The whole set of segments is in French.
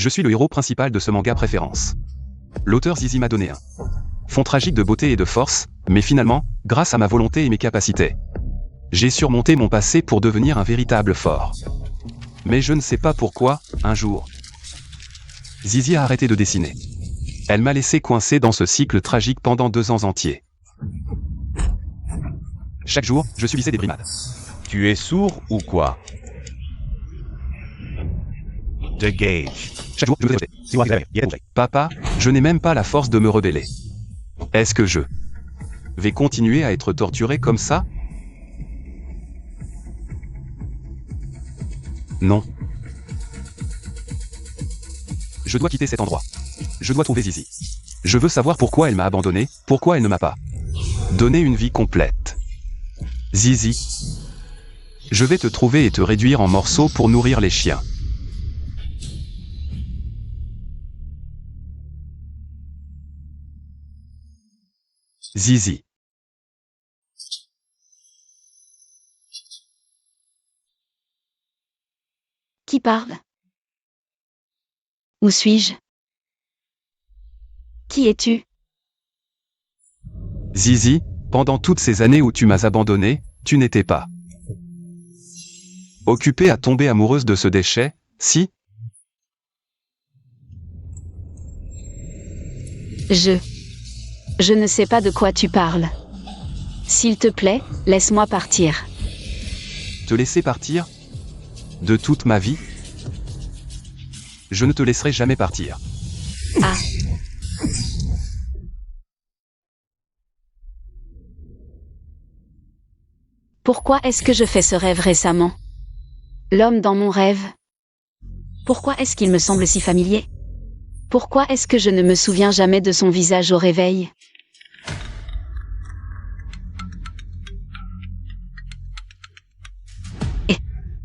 Je suis le héros principal de ce manga préférence. L'auteur Zizi m'a donné un fond tragique de beauté et de force, mais finalement, grâce à ma volonté et mes capacités, j'ai surmonté mon passé pour devenir un véritable fort. Mais je ne sais pas pourquoi, un jour, Zizi a arrêté de dessiner. Elle m'a laissé coincé dans ce cycle tragique pendant 2 ans entiers. Chaque jour, je subissais des brimades. Tu es sourd ou quoi? The Gage. Chaque jour, je me faisais Papa, je n'ai même pas la force de me rebeller. Est-ce que je vais continuer à être torturé comme ça? Non. Je dois quitter cet endroit. Je dois trouver Zizi. Je veux savoir pourquoi elle m'a abandonné, pourquoi elle ne m'a pas donné une vie complète. Zizi, je vais te trouver et te réduire en morceaux pour nourrir les chiens. Zizi. Qui parle? Où suis-je? Qui es-tu? Zizi, pendant toutes ces années où tu m'as abandonné, tu n'étais pas occupée à tomber amoureuse de ce déchet, si? Je ne sais pas de quoi tu parles. S'il te plaît, laisse-moi partir. Te laisser partir? De toute ma vie? Je ne te laisserai jamais partir. Ah. Pourquoi est-ce que je fais ce rêve récemment? L'homme dans mon rêve. Pourquoi est-ce qu'il me semble si familier? Pourquoi est-ce que je ne me souviens jamais de son visage au réveil?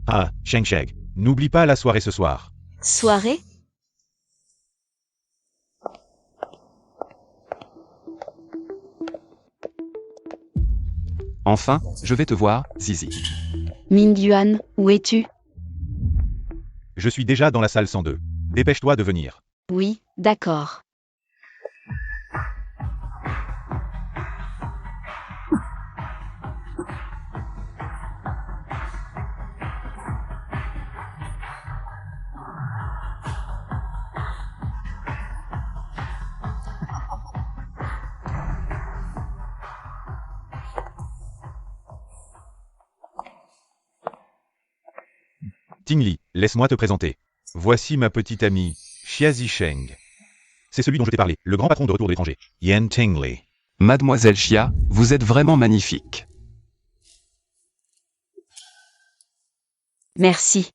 Ah, Sheng-Sheng, n'oublie pas la soirée ce soir. Soirée? Enfin, je vais te voir, Zizi. Mingyuan, où es-tu? Je suis déjà dans la salle 102. Dépêche-toi de venir. Oui, d'accord. Tingli, laisse-moi te présenter. Voici ma petite amie, Xia Zisheng. C'est celui dont je t'ai parlé, le grand patron de retour de l'étranger, Yan Tingli. Mademoiselle Xia, vous êtes vraiment magnifique. Merci.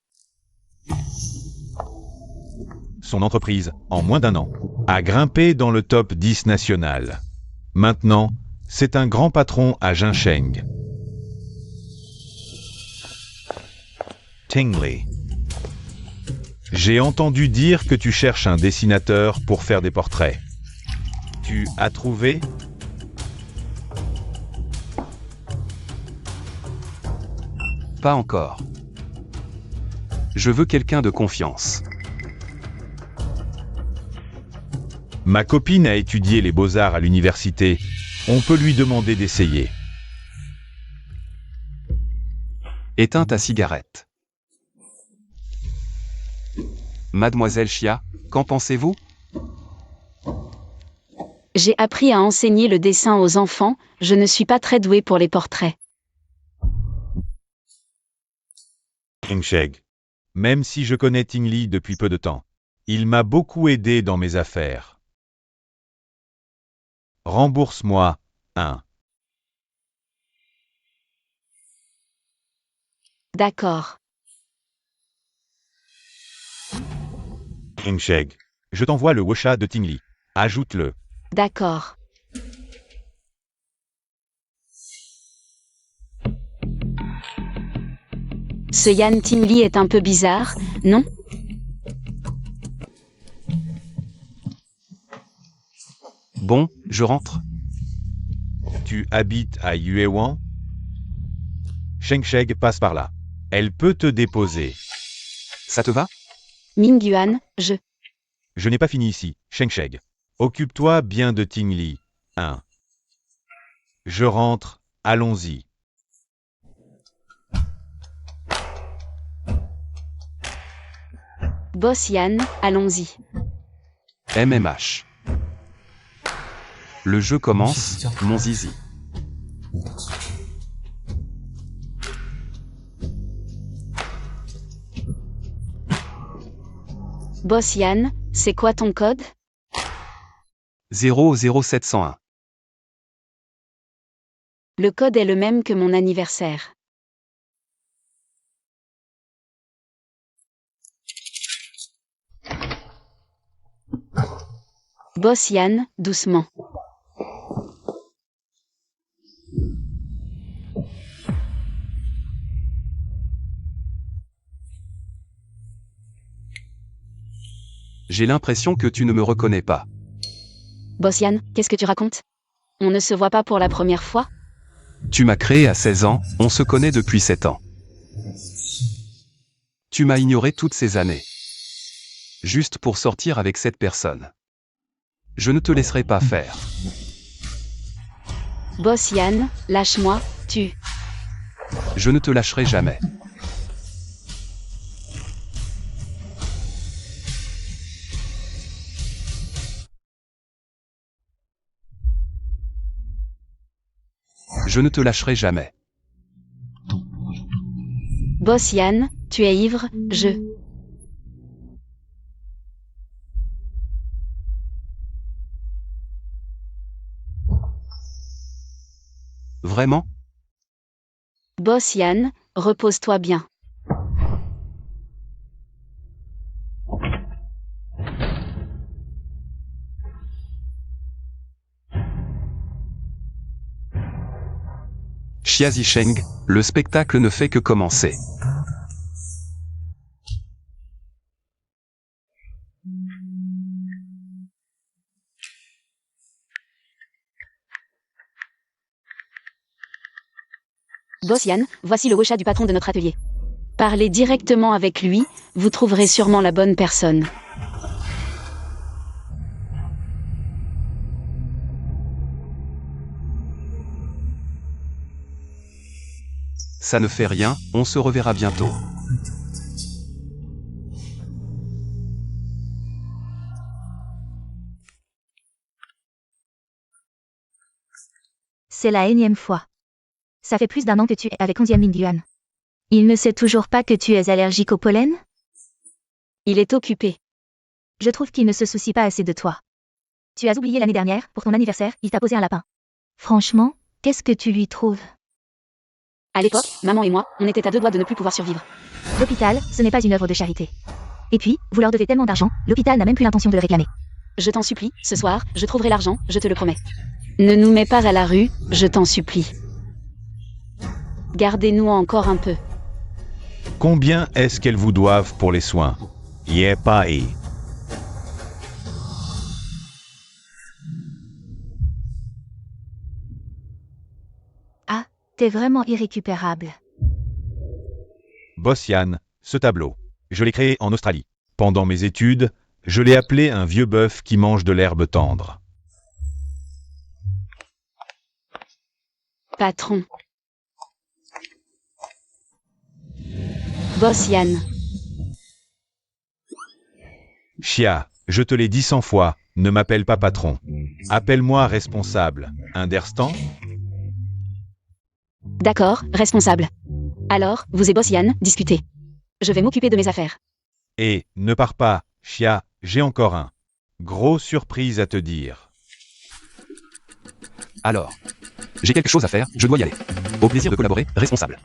Son entreprise, en moins d'1 an, a grimpé dans le top 10 national. Maintenant, c'est un grand patron à Jincheng. Tingli. J'ai entendu dire que tu cherches un dessinateur pour faire des portraits. Tu as trouvé? Pas encore. Je veux quelqu'un de confiance. Ma copine a étudié les beaux-arts à l'université. On peut lui demander d'essayer. Éteins ta cigarette. Mademoiselle Xia, qu'en pensez-vous? J'ai appris à enseigner le dessin aux enfants, je ne suis pas très douée pour les portraits. Sheng. Même si je connais Tingli depuis peu de temps, il m'a beaucoup aidé dans mes affaires. Rembourse-moi, 1. D'accord. Sheng. Je t'envoie le Wosha de Tingli. Ajoute-le. D'accord. Ce Yan Tingli est un peu bizarre, non? Bon, je rentre. Tu habites à Yuewan? Sheng passe par là. Elle peut te déposer. Ça te va? Mingyuan, je... Je n'ai pas fini ici, Shengsheg. Occupe-toi bien de Tingli. 1. Je rentre, allons-y. Boss Yann, allons-y. MMH. Le jeu commence, mon zizi. Boss Yann, c'est quoi ton code? 00701. Le code est le même que mon anniversaire. Boss Yann, doucement. J'ai l'impression que tu ne me reconnais pas. Boss Yann, qu'est-ce que tu racontes? On ne se voit pas pour la première fois? Tu m'as créé à 16 ans, on se connaît depuis 7 ans. Tu m'as ignoré toutes ces années. Juste pour sortir avec cette personne. Je ne te laisserai pas faire. Boss Yann, lâche-moi, tu. Je ne te lâcherai jamais. Je ne te lâcherai jamais. Boss Yann, tu es ivre, je. Vraiment? Boss Yann, repose-toi bien. Xia Zisheng, le spectacle ne fait que commencer. Boss Yann, voici le WeChat du patron de notre atelier. Parlez directement avec lui, vous trouverez sûrement la bonne personne. Ça ne fait rien, on se reverra bientôt. C'est la énième fois. Ça fait plus d'un an que tu es avec 11e Mingyuan. Il ne sait toujours pas que tu es allergique au pollen? Il est occupé. Je trouve qu'il ne se soucie pas assez de toi. Tu as oublié l'année dernière, pour ton anniversaire, il t'a posé un lapin. Franchement, qu'est-ce que tu lui trouves? À l'époque, maman et moi, on était à 2 doigts de ne plus pouvoir survivre. L'hôpital, ce n'est pas une œuvre de charité. Et puis, vous leur devez tellement d'argent, l'hôpital n'a même plus l'intention de le réclamer. Je t'en supplie, ce soir, je trouverai l'argent, je te le promets. Ne nous mets pas à la rue, je t'en supplie. Gardez-nous encore un peu. Combien est-ce qu'elles vous doivent pour les soins? Yepai. Ah, t'es vraiment irrécupérable. Boss Yann, ce tableau. Je l'ai créé en Australie. Pendant mes études, je l'ai appelé un vieux bœuf qui mange de l'herbe tendre. Patron. Boss Yann. Chia, je te l'ai dit 100 fois, ne m'appelle pas patron. Appelle-moi responsable. Understand? D'accord, responsable. Alors, vous et Boss Yann, discutez. Je vais m'occuper de mes affaires. Et, ne pars pas, Chia, j'ai encore un. Grosse surprise à te dire. Alors. J'ai quelque chose à faire, je dois y aller. Au plaisir de collaborer, responsable.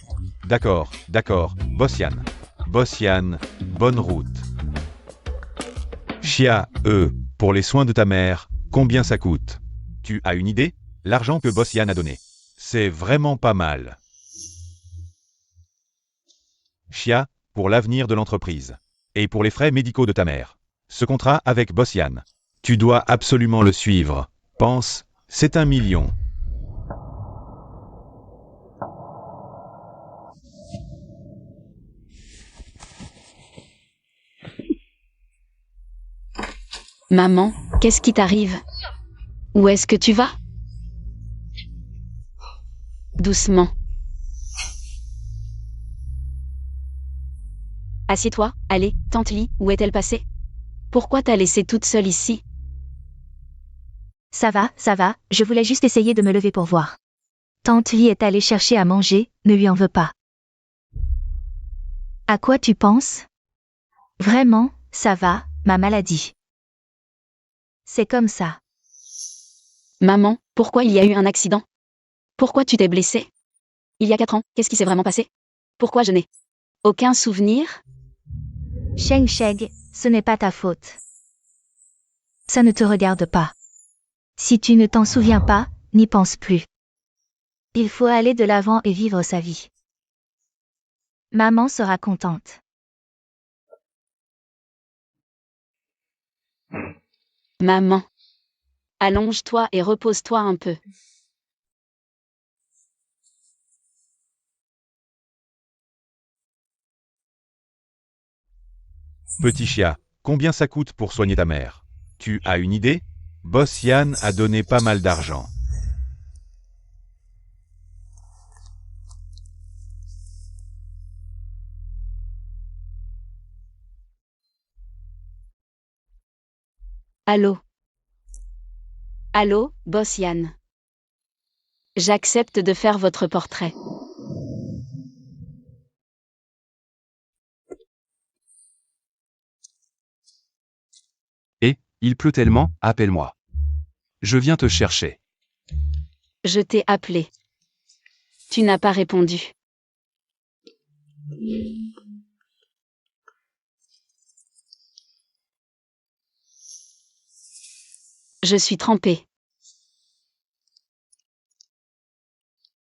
D'accord, Boss Yann. Boss Yann, bonne route. Chia, pour les soins de ta mère, combien ça coûte? Tu as une idée? L'argent que Boss Yann a donné. C'est vraiment pas mal. Chia, pour l'avenir de l'entreprise. Et pour les frais médicaux de ta mère. Ce contrat avec Boss Yann. Tu dois absolument le suivre. Pense, c'est 1 million. Maman, qu'est-ce qui t'arrive? Où est-ce que tu vas? Doucement. Assieds-toi, allez, tante Lee, où est-elle passée? Pourquoi t'as laissée toute seule ici? Ça va, je voulais juste essayer de me lever pour voir. Tante Lee est allée chercher à manger, ne lui en veux pas. À quoi tu penses? Vraiment, ça va, ma maladie. C'est comme ça. Maman, pourquoi il y a eu un accident? Pourquoi tu t'es blessée? Il y a 4 ans, qu'est-ce qui s'est vraiment passé? Pourquoi je n'ai aucun souvenir? Sheng Sheng, ce n'est pas ta faute. Ça ne te regarde pas. Si tu ne t'en souviens pas, n'y pense plus. Il faut aller de l'avant et vivre sa vie. Maman sera contente. Maman. Allonge-toi et repose-toi un peu. Petit Chia, combien ça coûte pour soigner ta mère? Tu as une idée? Boss Yann a donné pas mal d'argent. Allô? Allô, boss Yann. J'accepte de faire votre portrait. Et, il pleut tellement, appelle-moi. Je viens te chercher. Je t'ai appelé. Tu n'as pas répondu. Je suis trempée.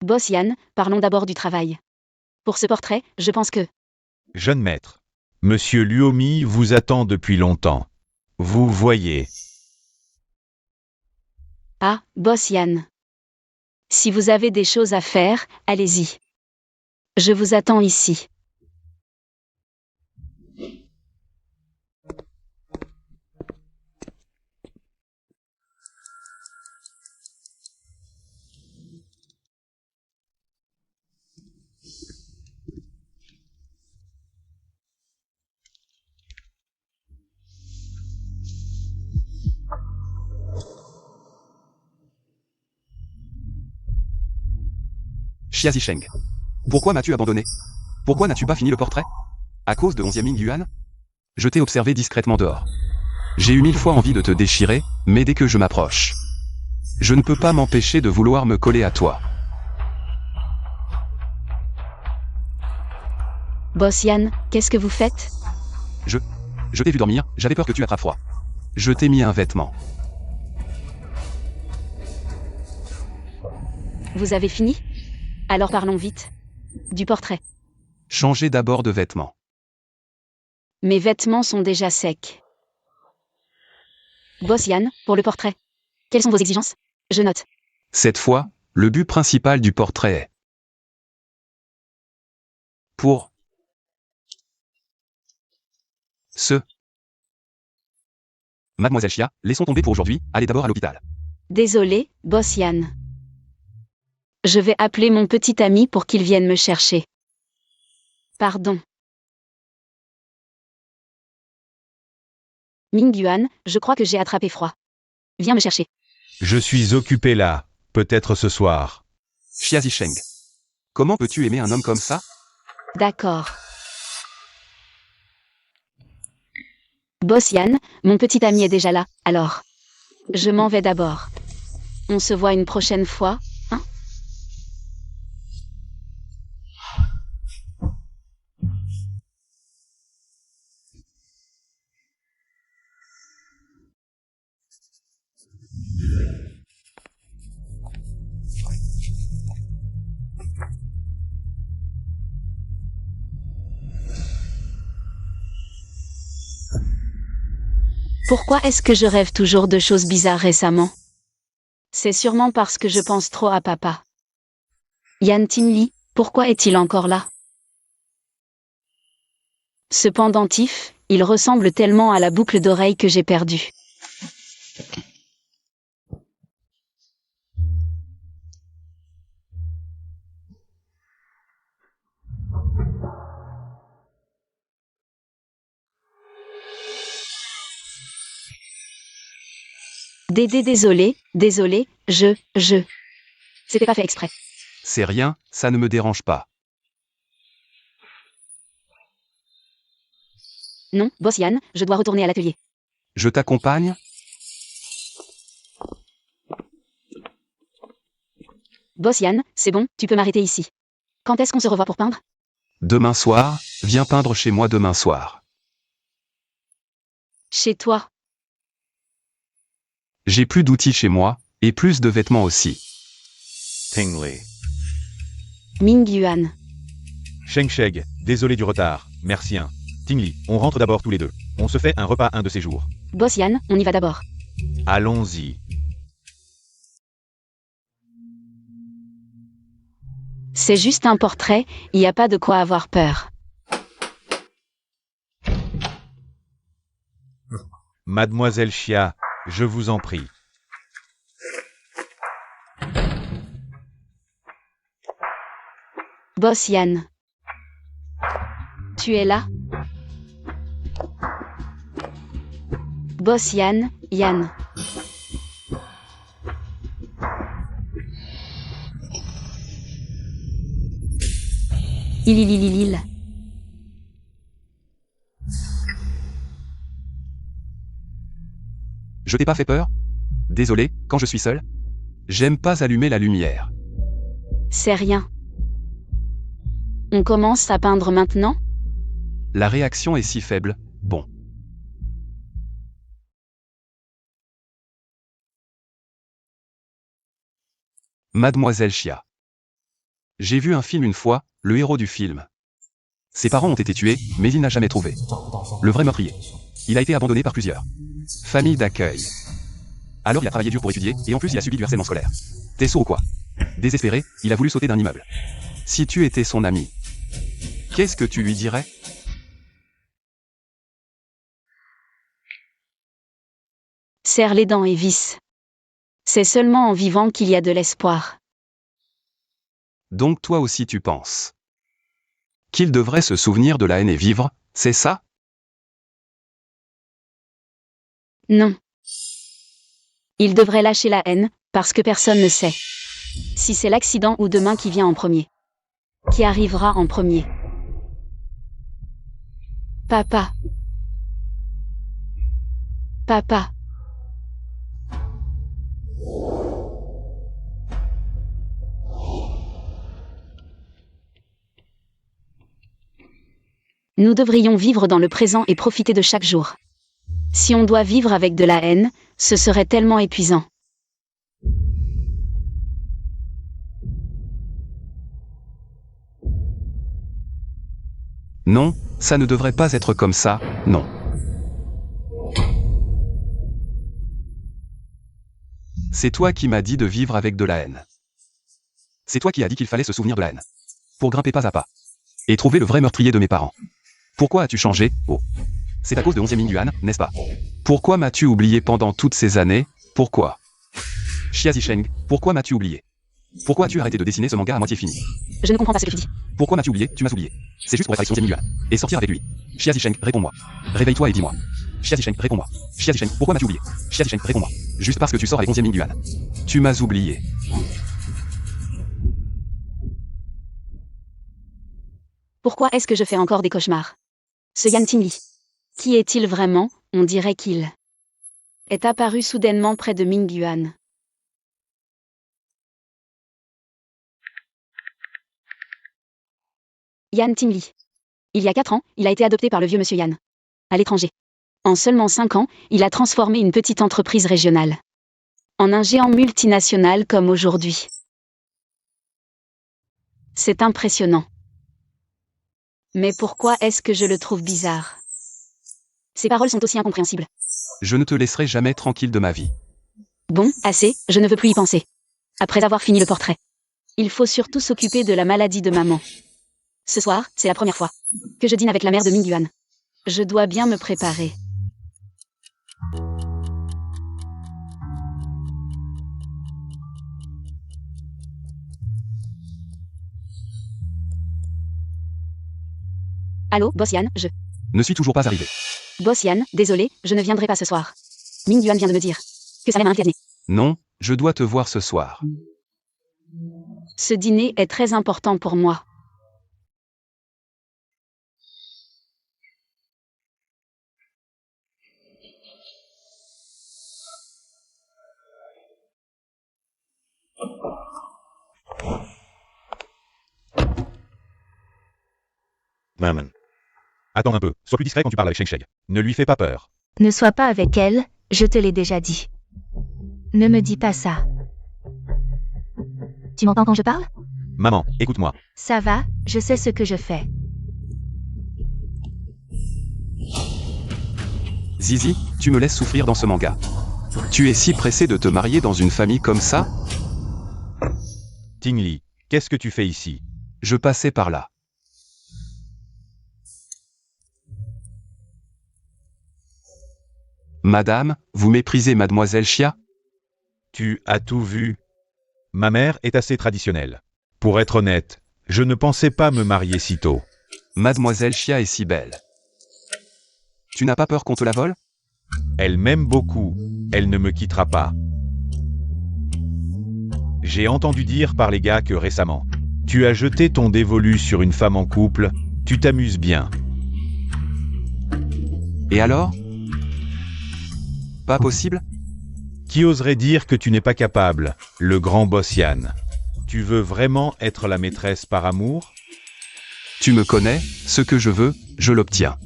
Boss Yann, parlons d'abord du travail. Pour ce portrait, je pense que... Jeune maître. Monsieur Luomi vous attend depuis longtemps. Vous voyez. Ah, boss Yann. Si vous avez des choses à faire, allez-y. Je vous attends ici. Xia Zisheng. Pourquoi m'as-tu abandonné? Pourquoi n'as-tu pas fini le portrait? À cause de 11e Ming Yuan? Je t'ai observé discrètement dehors. J'ai eu 1000 fois envie de te déchirer, mais dès que je m'approche, je ne peux pas m'empêcher de vouloir me coller à toi. Boss Yann, qu'est-ce que vous faites? Je t'ai vu dormir, j'avais peur que tu attrapes froid. Je t'ai mis un vêtement. Vous avez fini? Alors parlons vite. Du portrait. Changez d'abord de vêtements. Mes vêtements sont déjà secs. Boss Yann, pour le portrait. Quelles sont vos exigences? Je note. Cette fois, le but principal du portrait est... Pour... Mademoiselle Chia, laissons tomber pour aujourd'hui, allez d'abord à l'hôpital. Désolé, boss Yann. Je vais appeler mon petit ami pour qu'il vienne me chercher. Pardon. Ming Yuan, je crois que j'ai attrapé froid. Viens me chercher. Je suis occupé là, peut-être ce soir. Xia Zisheng. Comment peux-tu aimer un homme comme ça? D'accord. Boss Yann, mon petit ami est déjà là, alors. Je m'en vais d'abord. On se voit une prochaine fois, hein? Pourquoi est-ce que je rêve toujours de choses bizarres récemment? C'est sûrement parce que je pense trop à papa. Yan Tinli, pourquoi est-il encore là? Ce pendentif, il ressemble tellement à la boucle d'oreille que j'ai perdue. Désolé, C'était pas fait exprès. C'est rien, ça ne me dérange pas. Non, boss Yann, je dois retourner à l'atelier. Je t'accompagne? Boss Yann, c'est bon, tu peux m'arrêter ici. Quand est-ce qu'on se revoit pour peindre? Demain soir, viens peindre chez moi demain soir. Chez toi. J'ai plus d'outils chez moi, et plus de vêtements aussi. Tingli. Ming Yuan. Sheng Sheg, désolé du retard. Merci hein. Tingli, on rentre d'abord tous les deux. On se fait un repas un de ces jours. Boss Yann, on y va d'abord. Allons-y. C'est juste un portrait, y a pas de quoi avoir peur. Mademoiselle Chia, je vous en prie. Boss Yann. Tu es là? Boss Yann, Yann. Il. Je t'ai pas fait peur? Désolé, quand je suis seul? J'aime pas allumer la lumière. C'est rien. On commence à peindre maintenant? La réaction est si faible, bon. Mademoiselle Chia. J'ai vu un film une fois, le héros du film. Ses parents ont été tués, mais il n'a jamais trouvé le vrai meurtrier. Il a été abandonné par plusieurs familles d'accueil. Alors il a travaillé dur pour étudier, et en plus il a subi du harcèlement scolaire. T'es sourd ou quoi? Désespéré, il a voulu sauter d'un immeuble. Si tu étais son ami, qu'est-ce que tu lui dirais? Serre les dents et visse. C'est seulement en vivant qu'il y a de l'espoir. Donc toi aussi tu penses qu'il devrait se souvenir de la haine et vivre, c'est ça? Non. Il devrait lâcher la haine, parce que personne ne sait si c'est l'accident ou demain qui vient en premier. Qui arrivera en premier. Papa. Papa. Nous devrions vivre dans le présent et profiter de chaque jour. Si on doit vivre avec de la haine, ce serait tellement épuisant. Non, ça ne devrait pas être comme ça, non. C'est toi qui m'as dit de vivre avec de la haine. C'est toi qui as dit qu'il fallait se souvenir de la haine. Pour grimper pas à pas. Et trouver le vrai meurtrier de mes parents. Pourquoi as-tu changé? Oh. C'est à cause de 11e Ming Yuan, n'est-ce pas? Pourquoi m'as-tu oublié pendant toutes ces années? Pourquoi? Xia Zisheng, pourquoi m'as-tu oublié? Pourquoi as-tu arrêté de dessiner ce manga à moitié fini? Je ne comprends pas ce que tu dis. Pourquoi m'as-tu oublié? Tu m'as oublié. C'est juste pour être avec 11e Ming Yuan. Et sortir avec lui. Xia Zisheng, réponds-moi. Réveille-toi et dis-moi. Xia Zisheng, réponds-moi. Xia Zisheng, pourquoi m'as-tu oublié? Xia Zisheng, réponds-moi. Juste parce que tu sors avec 11e Ming Yuan. Tu m'as oublié. Pourquoi est-ce que je fais encore des cauchemars? Ce Yan Tingli. Qui est-il vraiment? On dirait qu'il est apparu soudainement près de Ming Yuan. Yan Tingli. Il y a 4 ans, il a été adopté par le vieux monsieur Yan. À l'étranger. En seulement 5 ans, il a transformé une petite entreprise régionale en un géant multinational comme aujourd'hui. C'est impressionnant. Mais pourquoi est-ce que je le trouve bizarre? Ces paroles sont aussi incompréhensibles. Je ne te laisserai jamais tranquille de ma vie. Bon, assez, je ne veux plus y penser. Après avoir fini le portrait. Il faut surtout s'occuper de la maladie de maman. Ce soir, c'est la première fois que je dîne avec la mère de Ming Yuan. Je dois bien me préparer. Allô, Boss Yan, Ne suis toujours pas arrivé. Boss Yan, désolé, je ne viendrai pas ce soir. Ming Yuan vient de me dire que Salem a invité à dîner. Non, je dois te voir ce soir. Ce dîner est très important pour moi. Maman. Attends un peu, sois plus discret quand tu parles avec Sheng Sheng. Ne lui fais pas peur. Ne sois pas avec elle, je te l'ai déjà dit. Ne me dis pas ça. Tu m'entends quand je parle? Maman, écoute-moi. Ça va, je sais ce que je fais. Zizi, tu me laisses souffrir dans ce manga. Tu es si pressé de te marier dans une famille comme ça? Ting Li, qu'est-ce que tu fais ici? Je passais par là. Madame, vous méprisez Mademoiselle Xia? Tu as tout vu. Ma mère est assez traditionnelle. Pour être honnête, je ne pensais pas me marier si tôt. Mademoiselle Xia est si belle. Tu n'as pas peur qu'on te la vole? Elle m'aime beaucoup, elle ne me quittera pas. J'ai entendu dire par les gars que récemment, tu as jeté ton dévolu sur une femme en couple, tu t'amuses bien. Et alors? Pas possible? Qui oserait dire que tu n'es pas capable, le grand boss Yan? Tu veux vraiment être la maîtresse par amour? Tu me connais, ce que je veux, je l'obtiens.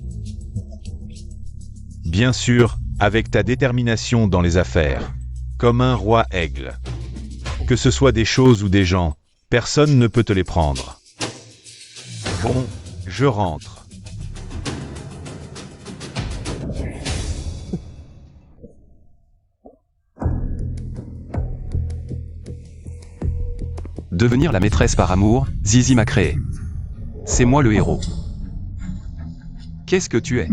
Bien sûr, avec ta détermination dans les affaires. Comme un roi aigle. Que ce soit des choses ou des gens, personne ne peut te les prendre. Bon, je rentre. Devenir la maîtresse par amour, Zizi m'a créé. C'est moi le héros. Qu'est-ce que tu es?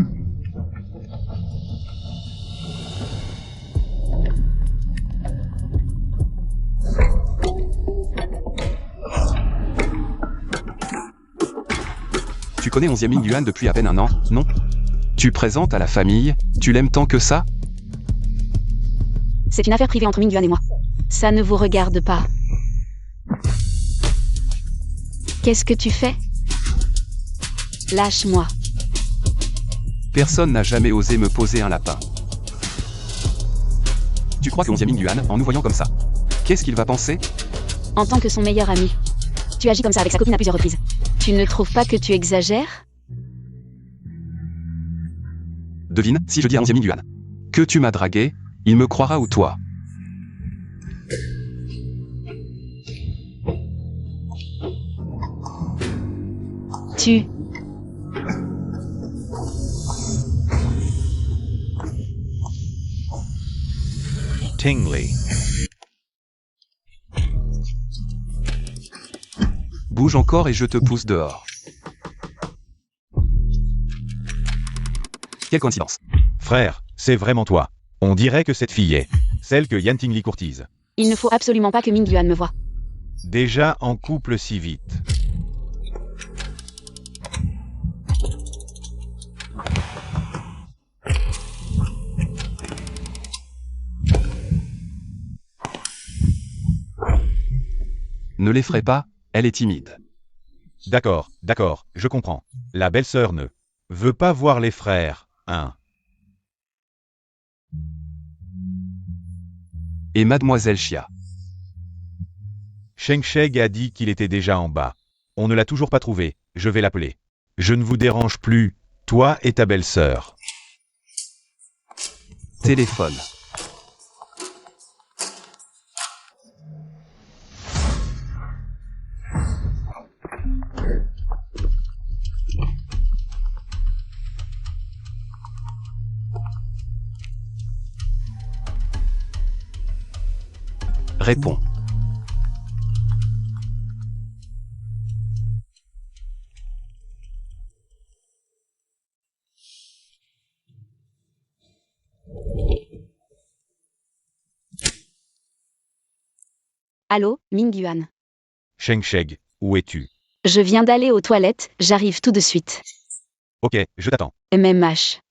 Tu connais 11e Ming Yuan depuis à peine un an, non? Tu présentes à la famille, tu l'aimes tant que ça? C'est une affaire privée entre Ming Yuan et moi. Ça ne vous regarde pas. Qu'est-ce que tu fais? Lâche-moi. Personne n'a jamais osé me poser un lapin. Tu crois que 11e Ming Yuan, en nous voyant comme ça, qu'est-ce qu'il va penser? En tant que son meilleur ami, tu agis comme ça avec sa copine à plusieurs reprises. Tu ne trouves pas que tu exagères? Devine, si je dis à 11e Ming Yuan que tu m'as dragué, il me croira ou toi? Tu... Ting Li. Bouge encore et je te pousse dehors. Quelle coïncidence. Frère, c'est vraiment toi. On dirait que cette fille est celle que Yan Ting Li courtise. Il ne faut absolument pas que Ming Yuan me voie. Déjà en couple si vite. Ne l'effraie pas, elle est timide. D'accord, je comprends. La belle-sœur ne veut pas voir les frères, hein. Et Mademoiselle Xia? Sheng Sheng a dit qu'il était déjà en bas. On ne l'a toujours pas trouvé, je vais l'appeler. Je ne vous dérange plus, toi et ta belle-sœur. Téléphone. Réponds. Allô, Ming Yuan. Sheng Sheng, où es-tu? Je viens d'aller aux toilettes, j'arrive tout de suite. Ok, je t'attends. MMH.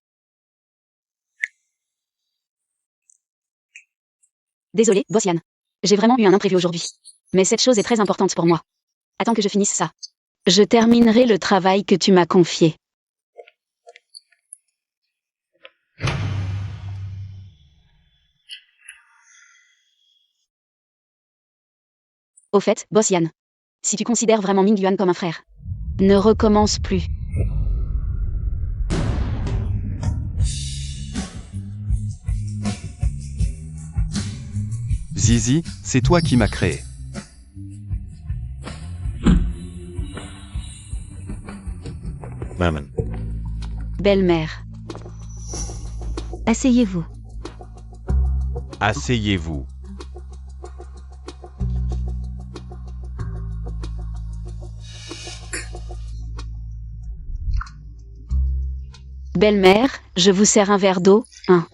Désolé, boss Yann. J'ai vraiment eu un imprévu aujourd'hui. Mais cette chose est très importante pour moi. Attends que je finisse ça. Je terminerai le travail que tu m'as confié. Au fait, boss Yann. Si tu considères vraiment Mingyuan comme un frère, ne recommence plus. Zizi, c'est toi qui m'as créé. Maman. Belle-mère. Asseyez-vous. Asseyez-vous. Belle-mère, je vous sers un verre d'eau, hein.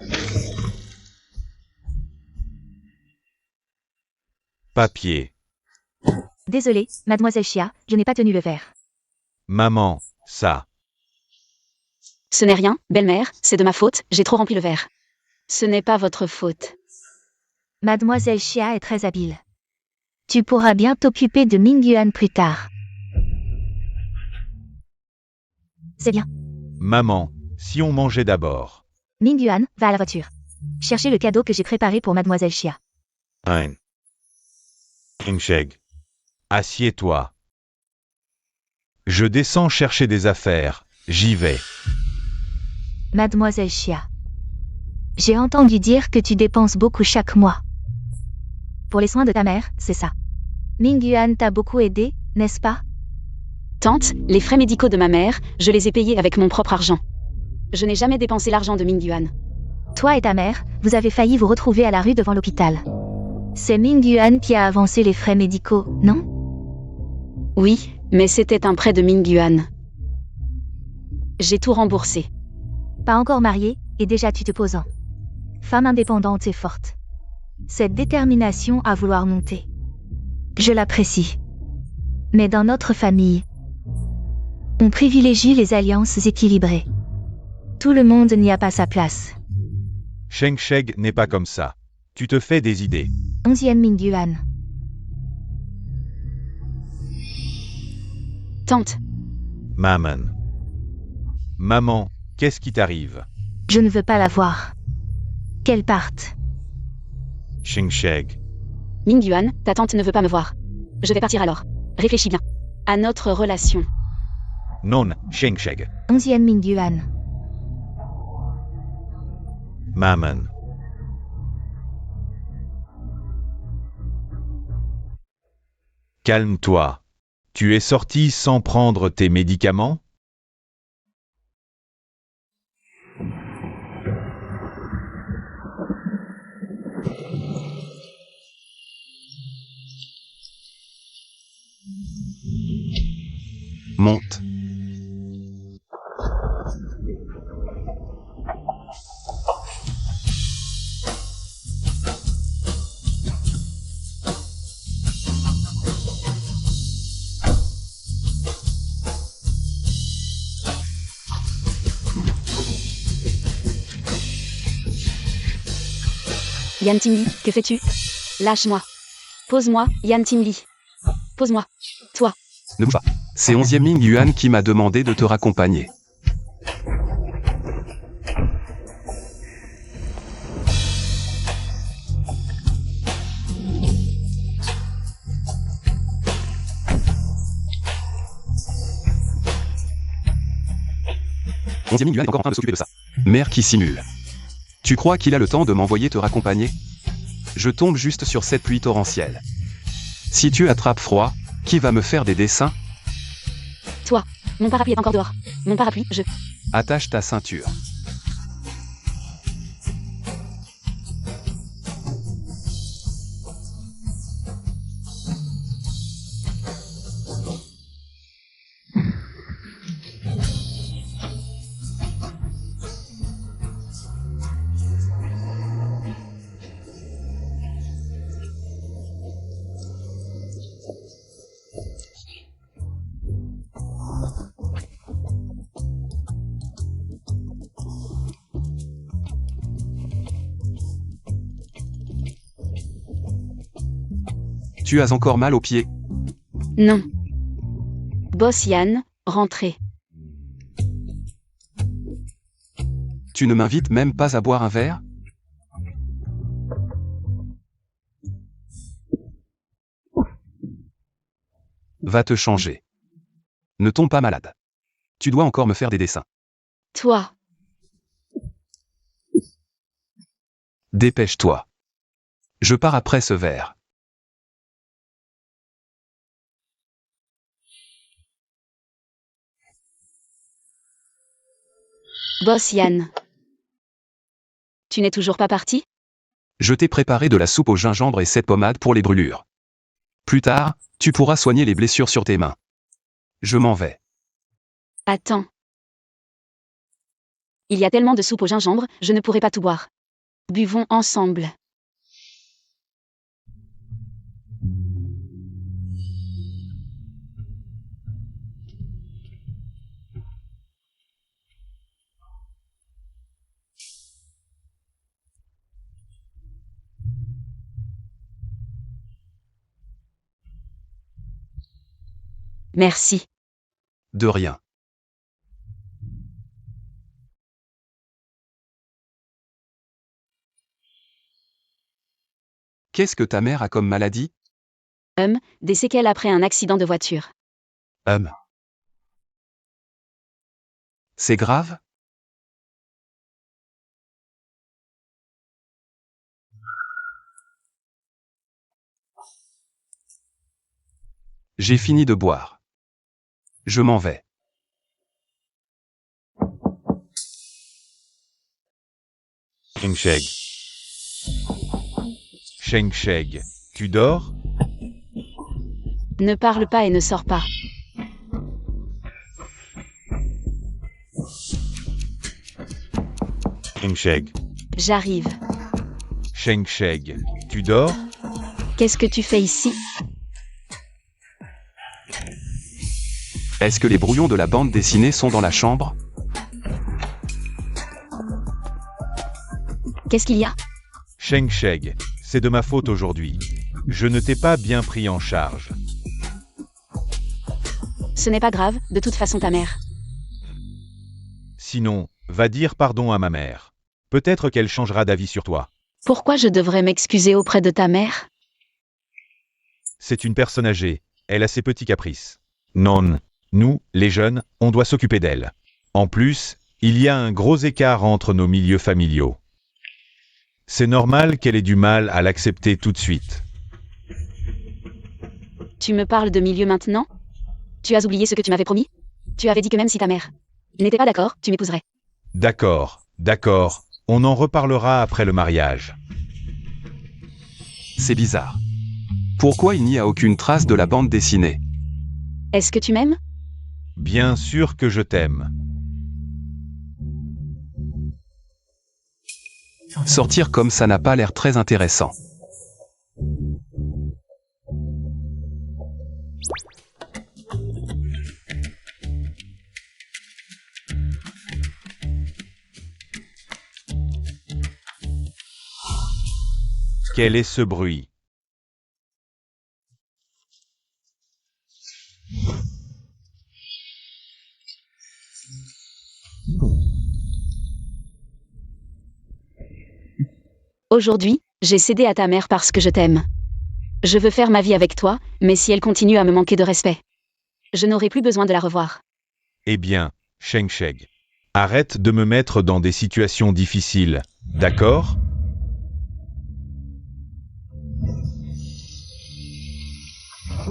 Papier. Désolé, mademoiselle Chia, je n'ai pas tenu le verre. Maman, ça. Ce n'est rien, belle-mère, c'est de ma faute, j'ai trop rempli le verre. Ce n'est pas votre faute. Mademoiselle Chia est très habile. Tu pourras bien t'occuper de Mingyuan plus tard. C'est bien. Maman, si on mangeait d'abord. Mingyuan, va à la voiture. Cherchez le cadeau que j'ai préparé pour mademoiselle Chia. Hein. Ingsheg. Assieds-toi. Je descends chercher des affaires, j'y vais. Mademoiselle Chia. J'ai entendu dire que tu dépenses beaucoup chaque mois. Pour les soins de ta mère, c'est ça. Mingyuan t'a beaucoup aidé, n'est-ce pas? Tante, les frais médicaux de ma mère, je les ai payés avec mon propre argent. Je n'ai jamais dépensé l'argent de Mingyuan. Toi et ta mère, vous avez failli vous retrouver à la rue devant l'hôpital. C'est Mingyuan qui a avancé les frais médicaux, non? Oui, mais c'était un prêt de Mingyuan. J'ai tout remboursé. Pas encore mariée, et déjà tu te poses en femme indépendante et forte. Cette détermination à vouloir monter. Je l'apprécie. Mais dans notre famille, on privilégie les alliances équilibrées. Tout le monde n'y a pas sa place. Shengsheg n'est pas comme ça. Tu te fais des idées. 11e Mingyuan. Tante, Maman. Maman, qu'est-ce qui t'arrive? Je ne veux pas la voir. Qu'elle parte. Shengsheg. Mingyuan, ta tante ne veut pas me voir. Je vais partir alors. Réfléchis bien. À notre relation. Non, Shengsheg. 11e Mingyuan. Maman. Calme-toi. Tu es sorti sans prendre tes médicaments? Monte. Yan Timli, que fais-tu? Lâche-moi. Pose-moi, Yan Timli. Pose-moi. Toi. Ne bouge pas. C'est 11e Mingyuan qui m'a demandé de te raccompagner. Onzième Mingyuan est encore en train de s'occuper de ça. Mère qui simule. Tu crois qu'il a le temps de m'envoyer te raccompagner? Je tombe juste sur cette pluie torrentielle. Si tu attrapes froid, qui va me faire des dessins? Toi. Mon parapluie est encore dehors. Mon parapluie, je... Attache ta ceinture. Tu as encore mal aux pieds? Non. Boss Yann, rentrez. Tu ne m'invites même pas à boire un verre? Va te changer. Ne tombe pas malade. Tu dois encore me faire des dessins. Toi. Dépêche-toi. Je pars après ce verre. Boss Yann. Tu n'es toujours pas parti? Je t'ai préparé de la soupe au gingembre et cette pommade pour les brûlures. Plus tard, tu pourras soigner les blessures sur tes mains. Je m'en vais. Attends. Il y a tellement de soupe au gingembre, je ne pourrai pas tout boire. Buvons ensemble. Merci. De rien. Qu'est-ce que ta mère a comme maladie? Des séquelles après un accident de voiture. C'est grave? J'ai fini de boire. Je m'en vais. Sheng-Sheg. Sheng-Sheg, tu dors? Ne parle pas et ne sors pas. Sheng-Sheg. J'arrive. Sheng-Sheg, tu dors? Qu'est-ce que tu fais ici? Est-ce que les brouillons de la bande dessinée sont dans la chambre? Qu'est-ce qu'il y a? Sheng-Sheg, c'est de ma faute aujourd'hui. Je ne t'ai pas bien pris en charge. Ce n'est pas grave, de toute façon ta mère. Sinon, va dire pardon à ma mère. Peut-être qu'elle changera d'avis sur toi. Pourquoi je devrais m'excuser auprès de ta mère? C'est une personne âgée, elle a ses petits caprices. Non, nous, les jeunes, on doit s'occuper d'elle. En plus, il y a un gros écart entre nos milieux familiaux. C'est normal qu'elle ait du mal à l'accepter tout de suite. Tu me parles de milieu maintenant? Tu as oublié ce que tu m'avais promis? Tu avais dit que même si ta mère n'était pas d'accord, tu m'épouserais. D'accord, d'accord, on en reparlera après le mariage. C'est bizarre. Pourquoi il n'y a aucune trace de la bande dessinée? Est-ce que tu m'aimes? Bien sûr que je t'aime. Sortir comme ça n'a pas l'air très intéressant. Quel est ce bruit? Aujourd'hui, j'ai cédé à ta mère parce que je t'aime. Je veux faire ma vie avec toi, mais si elle continue à me manquer de respect, je n'aurai plus besoin de la revoir. Eh bien, Sheng-Sheg, arrête de me mettre dans des situations difficiles, d'accord?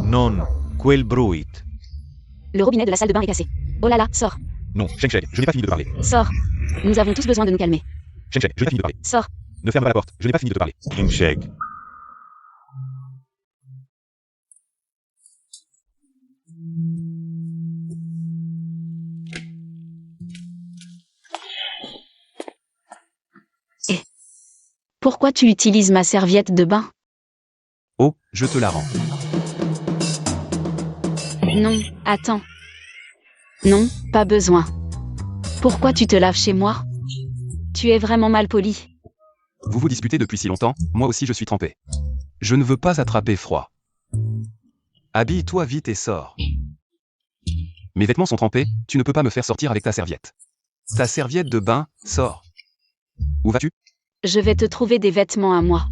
Non, quel bruit. Le robinet de la salle de bain est cassé. Oh là là, sors. Non, Sheng-Sheg, je n'ai pas fini de te parler. Sors. Nous avons tous besoin de nous calmer. Sheng-Sheg, je n'ai pas fini de te parler. Sors. Ne ferme pas la porte, je n'ai pas fini de te parler. Sheng-Sheg. Pourquoi tu utilises ma serviette de bain? Oh, je te la rends. Non, attends. Non, pas besoin. Pourquoi tu te laves chez moi? Tu es vraiment mal poli. Vous vous disputez depuis si longtemps, moi aussi je suis trempé. Je ne veux pas attraper froid. Habille-toi vite et sors. Mes vêtements sont trempés, tu ne peux pas me faire sortir avec ta serviette. Ta serviette de bain, sors. Où vas-tu? Je vais te trouver des vêtements à moi.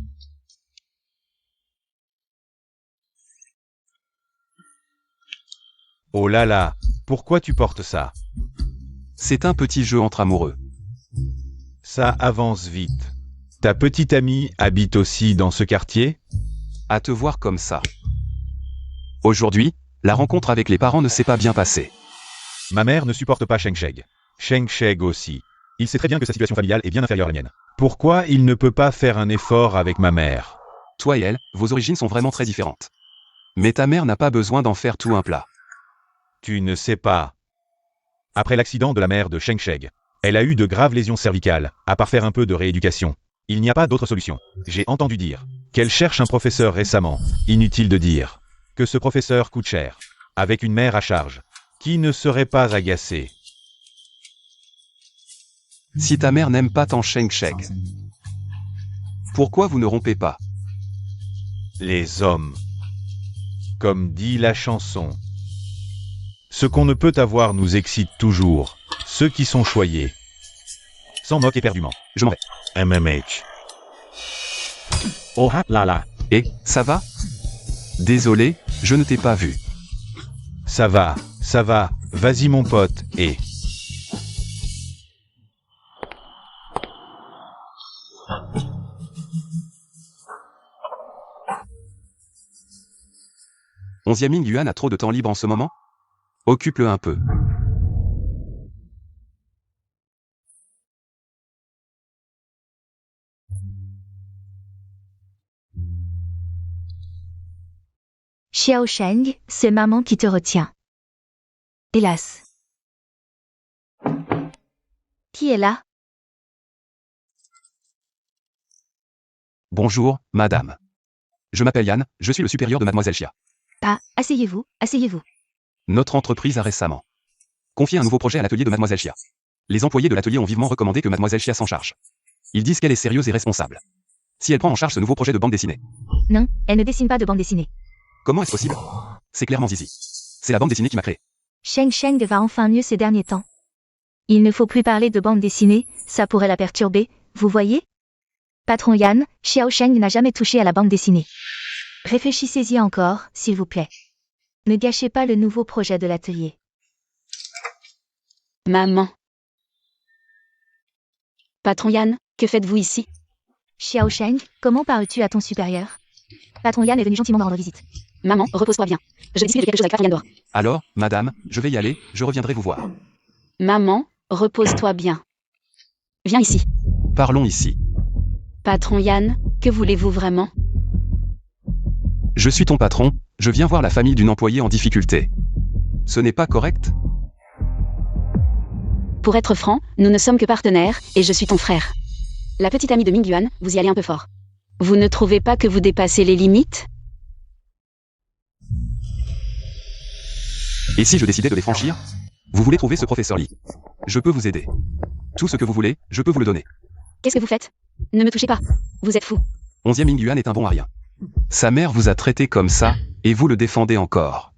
Oh là là, pourquoi tu portes ça? C'est un petit jeu entre amoureux. Ça avance vite. Ta petite amie habite aussi dans ce quartier? À te voir comme ça. Aujourd'hui, la rencontre avec les parents ne s'est pas bien passée. Ma mère ne supporte pas Sheng Sheng. Sheng Sheng aussi. Il sait très bien que sa situation familiale est bien inférieure à la mienne. Pourquoi il ne peut pas faire un effort avec ma mère? Toi et elle, vos origines sont vraiment très différentes. Mais ta mère n'a pas besoin d'en faire tout un plat. Tu ne sais pas. Après l'accident de la mère de Sheng Sheng, elle a eu de graves lésions cervicales, à part faire un peu de rééducation. Il n'y a pas d'autre solution. J'ai entendu dire qu'elle cherche un professeur récemment. Inutile de dire que ce professeur coûte cher. Avec une mère à charge. Qui ne serait pas agacé? Si ta mère n'aime pas tant Sheng Sheng, pourquoi vous ne rompez pas? Les hommes. Comme dit la chanson. Ce qu'on ne peut avoir nous excite toujours. Ceux qui sont choyés s'en moquent éperdument. Je m'en vais. MMH. Oh là là. Et, ça va? Désolé, je ne t'ai pas vu. Ça va, vas-y mon pote, et... Onzième Ming Yuan a trop de temps libre en ce moment? Occupe-le un peu. Xiao Sheng, c'est maman qui te retient. Hélas. Qui est là? Bonjour, madame. Je m'appelle Yann, je suis le supérieur de mademoiselle Xia. Ah, asseyez-vous, asseyez-vous. Notre entreprise a récemment confié un nouveau projet à l'atelier de mademoiselle Xia. Les employés de l'atelier ont vivement recommandé que mademoiselle Xia s'en charge. Ils disent qu'elle est sérieuse et responsable. Si elle prend en charge ce nouveau projet de bande dessinée. Non, elle ne dessine pas de bande dessinée. Comment est-ce possible? C'est clairement Zizi. C'est la bande dessinée qui m'a créé. Sheng Sheng va enfin mieux ces derniers temps. Il ne faut plus parler de bande dessinée, ça pourrait la perturber, vous voyez? Patron Yann, Xiao Sheng n'a jamais touché à la bande dessinée. Réfléchissez-y encore, s'il vous plaît. Ne gâchez pas le nouveau projet de l'atelier. Maman. Patron Yann, que faites-vous ici? Xiao Sheng, comment parles-tu à ton supérieur? Patron Yann est venu gentiment me rendre visite. Maman, repose-toi bien. Je discute de quelque chose avec Patron Yann dehors. Alors, madame, je vais y aller, je reviendrai vous voir. Maman, repose-toi bien. Viens ici. Parlons ici. Patron Yann, que voulez-vous vraiment? Je suis ton patron, je viens voir la famille d'une employée en difficulté. Ce n'est pas correct? Pour être franc, nous ne sommes que partenaires, et je suis ton frère. La petite amie de Ming Yuan, vous y allez un peu fort. Vous ne trouvez pas que vous dépassez les limites? Et si je décidais de les franchir? Vous voulez trouver ce professeur Lee? Je peux vous aider. Tout ce que vous voulez, je peux vous le donner. Qu'est-ce que vous faites? Ne me touchez pas. Vous êtes fou. 11e Ming Yuan est un bon à rien. Sa mère vous a traité comme ça, et vous le défendez encore.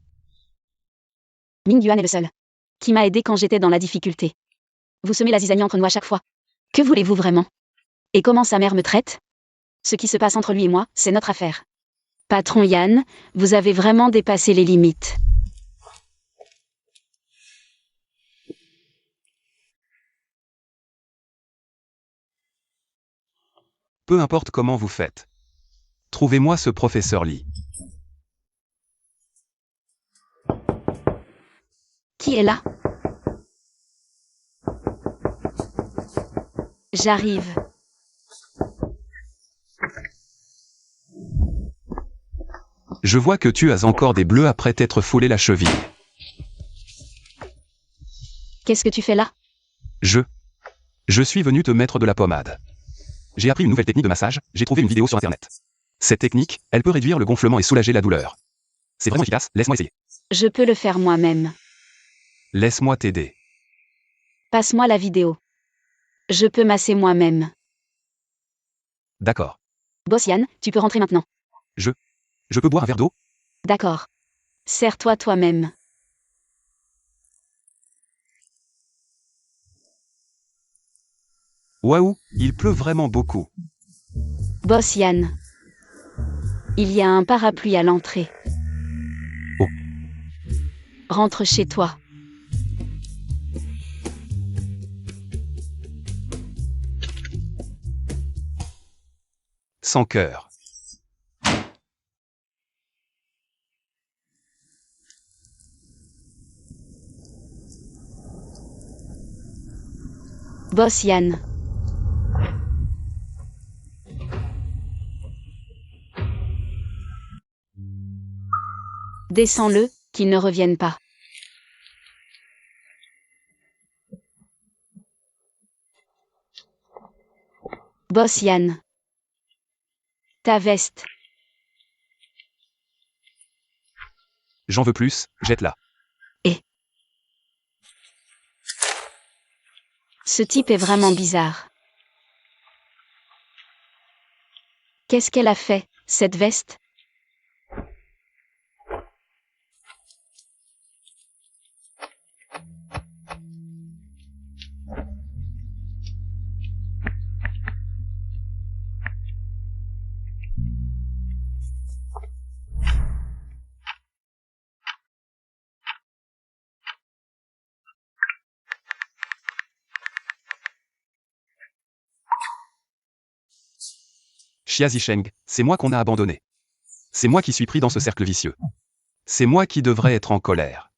Ming Yuan est le seul qui m'a aidé quand j'étais dans la difficulté. Vous semez la zizanie entre nous à chaque fois. Que voulez-vous vraiment? Et comment sa mère me traite? Ce qui se passe entre lui et moi, c'est notre affaire. Patron Yann, vous avez vraiment dépassé les limites. Peu importe comment vous faites. Trouvez-moi ce professeur Lee. Qui est là? J'arrive. Je vois que tu as encore des bleus après t'être foulé la cheville. Qu'est-ce que tu fais là? Je suis venu te mettre de la pommade. J'ai appris une nouvelle technique de massage, j'ai trouvé une vidéo sur internet. Cette technique, elle peut réduire le gonflement et soulager la douleur. C'est vraiment efficace, laisse-moi essayer. Je peux le faire moi-même. Laisse-moi t'aider. Passe-moi la vidéo. Je peux masser moi-même. D'accord. Boss Yann, tu peux rentrer maintenant. Je peux boire un verre d'eau? D'accord. Serre-toi toi-même. Waouh, il pleut vraiment beaucoup. Boss Yann. Il y a un parapluie à l'entrée. Oh. Rentre chez toi. Sans cœur. Boss Yann. Descends-le, qu'il ne revienne pas. Boss Yann. Ta veste. J'en veux plus, jette-la. Ce type est vraiment bizarre. Qu'est-ce qu'elle a fait, cette veste? Xia Zisheng, c'est moi qu'on a abandonné. C'est moi qui suis pris dans ce cercle vicieux. C'est moi qui devrais être en colère.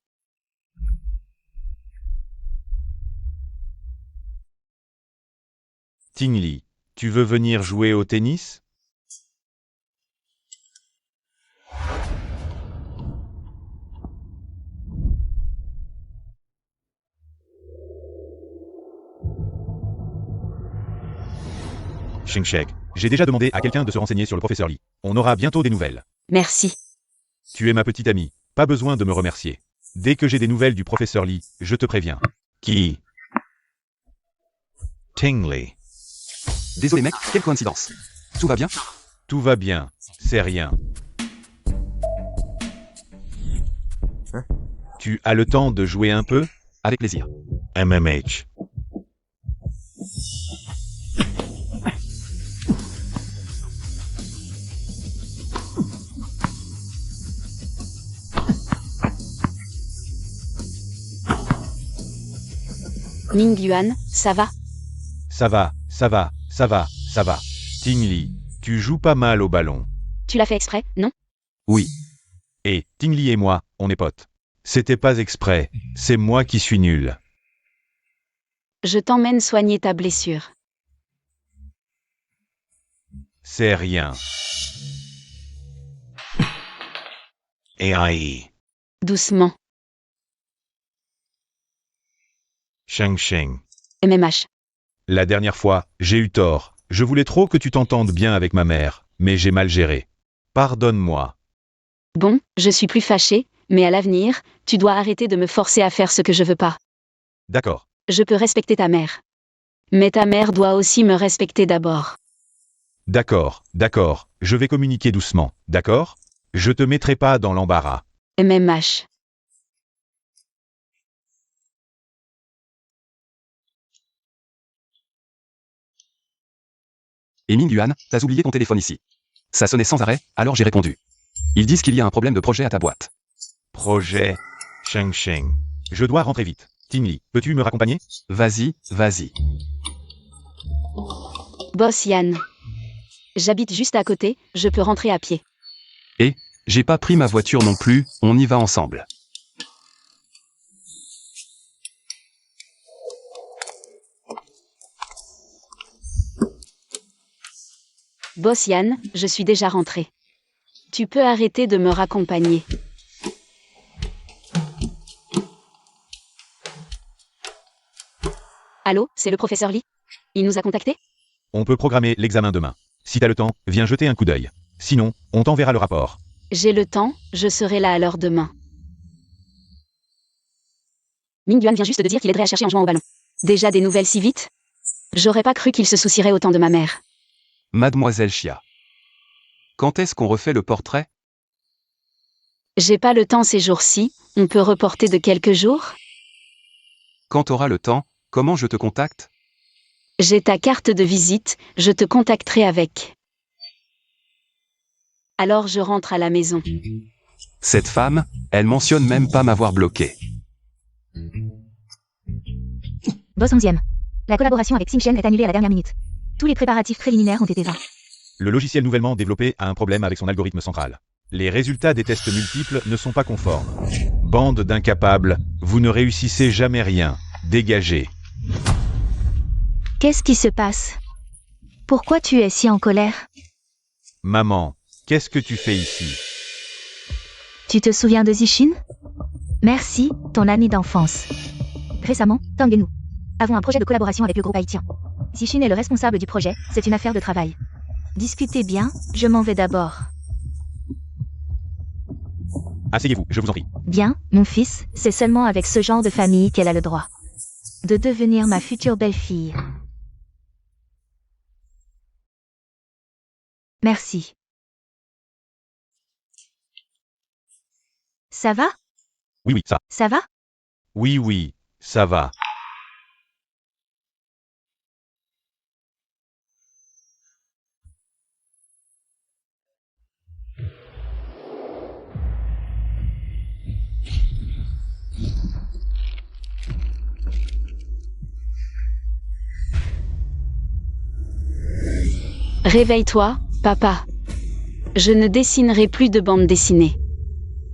Tingli, tu veux venir jouer au tennis? Shengshek, j'ai déjà demandé à quelqu'un de se renseigner sur le professeur Li. On aura bientôt des nouvelles. Merci. Tu es ma petite amie, pas besoin de me remercier. Dès que j'ai des nouvelles du professeur Li, je te préviens. Qui? Tingli. Désolé mec, quelle coïncidence. Tout va bien? Tout va bien, c'est rien. Tu as le temps de jouer un peu? Avec plaisir. MMH. Ning Yuan, ça va? Ça va, ça va, ça va, ça va. Tingli, tu joues pas mal au ballon. Tu l'as fait exprès, non? Oui. Et Tingli et moi, on est potes. C'était pas exprès, c'est moi qui suis nul. Je t'emmène soigner ta blessure. C'est rien. AI. Doucement. Sheng Sheng. MMH. La dernière fois, j'ai eu tort. Je voulais trop que tu t'entendes bien avec ma mère, mais j'ai mal géré. Pardonne-moi. Bon, je suis plus fâchée, mais à l'avenir, tu dois arrêter de me forcer à faire ce que je veux pas. D'accord. Je peux respecter ta mère. Mais ta mère doit aussi me respecter d'abord. D'accord, d'accord. Je vais communiquer doucement, d'accord? Je te mettrai pas dans l'embarras. MMH. Et Ming Yuan, t'as oublié ton téléphone ici. Ça sonnait sans arrêt, alors j'ai répondu. Ils disent qu'il y a un problème de projet à ta boîte. Projet. Sheng Sheng. Je dois rentrer vite. Tingli, peux-tu me raccompagner? Vas-y, vas-y. Boss Yann. J'habite juste à côté, je peux rentrer à pied. Et, j'ai pas pris ma voiture non plus, on y va ensemble. Boss Yann, je suis déjà rentré. Tu peux arrêter de me raccompagner. Allô, c'est le professeur Lee? Il nous a contactés? On peut programmer l'examen demain. Si t'as le temps, viens jeter un coup d'œil. Sinon, on t'enverra le rapport. J'ai le temps, je serai là à l'heure demain. Ming Yuan vient juste de dire qu'il aiderait à chercher en jouant au ballon. Déjà des nouvelles si vite? J'aurais pas cru qu'il se soucierait autant de ma mère. Mademoiselle Xia. Quand est-ce qu'on refait le portrait? J'ai pas le temps ces jours-ci, on peut reporter de quelques jours? Quand t'auras le temps, comment je te contacte? J'ai ta carte de visite, je te contacterai avec. Alors je rentre à la maison. Cette femme, elle mentionne même pas m'avoir bloqué. Boss 11e. La collaboration avec Xingchen est annulée à la dernière minute. Tous les préparatifs préliminaires ont été vains. Le logiciel nouvellement développé a un problème avec son algorithme central. Les résultats des tests multiples ne sont pas conformes. Bande d'incapables, vous ne réussissez jamais rien. Dégagez. Qu'est-ce qui se passe? Pourquoi tu es si en colère? Maman, qu'est-ce que tu fais ici? Tu te souviens de Zishin? Merci, ton ami d'enfance. Récemment, Tang et nous avons un projet de collaboration avec le groupe haïtien. Zishin est le responsable du projet, c'est une affaire de travail. Discutez bien, je m'en vais d'abord. Asseyez-vous, je vous en prie. Bien, mon fils, c'est seulement avec ce genre de famille qu'elle a le droit de devenir ma future belle-fille. Merci. Ça va? Oui, ça. Ça va? Oui, ça va. Réveille-toi, papa. Je ne dessinerai plus de bande dessinée.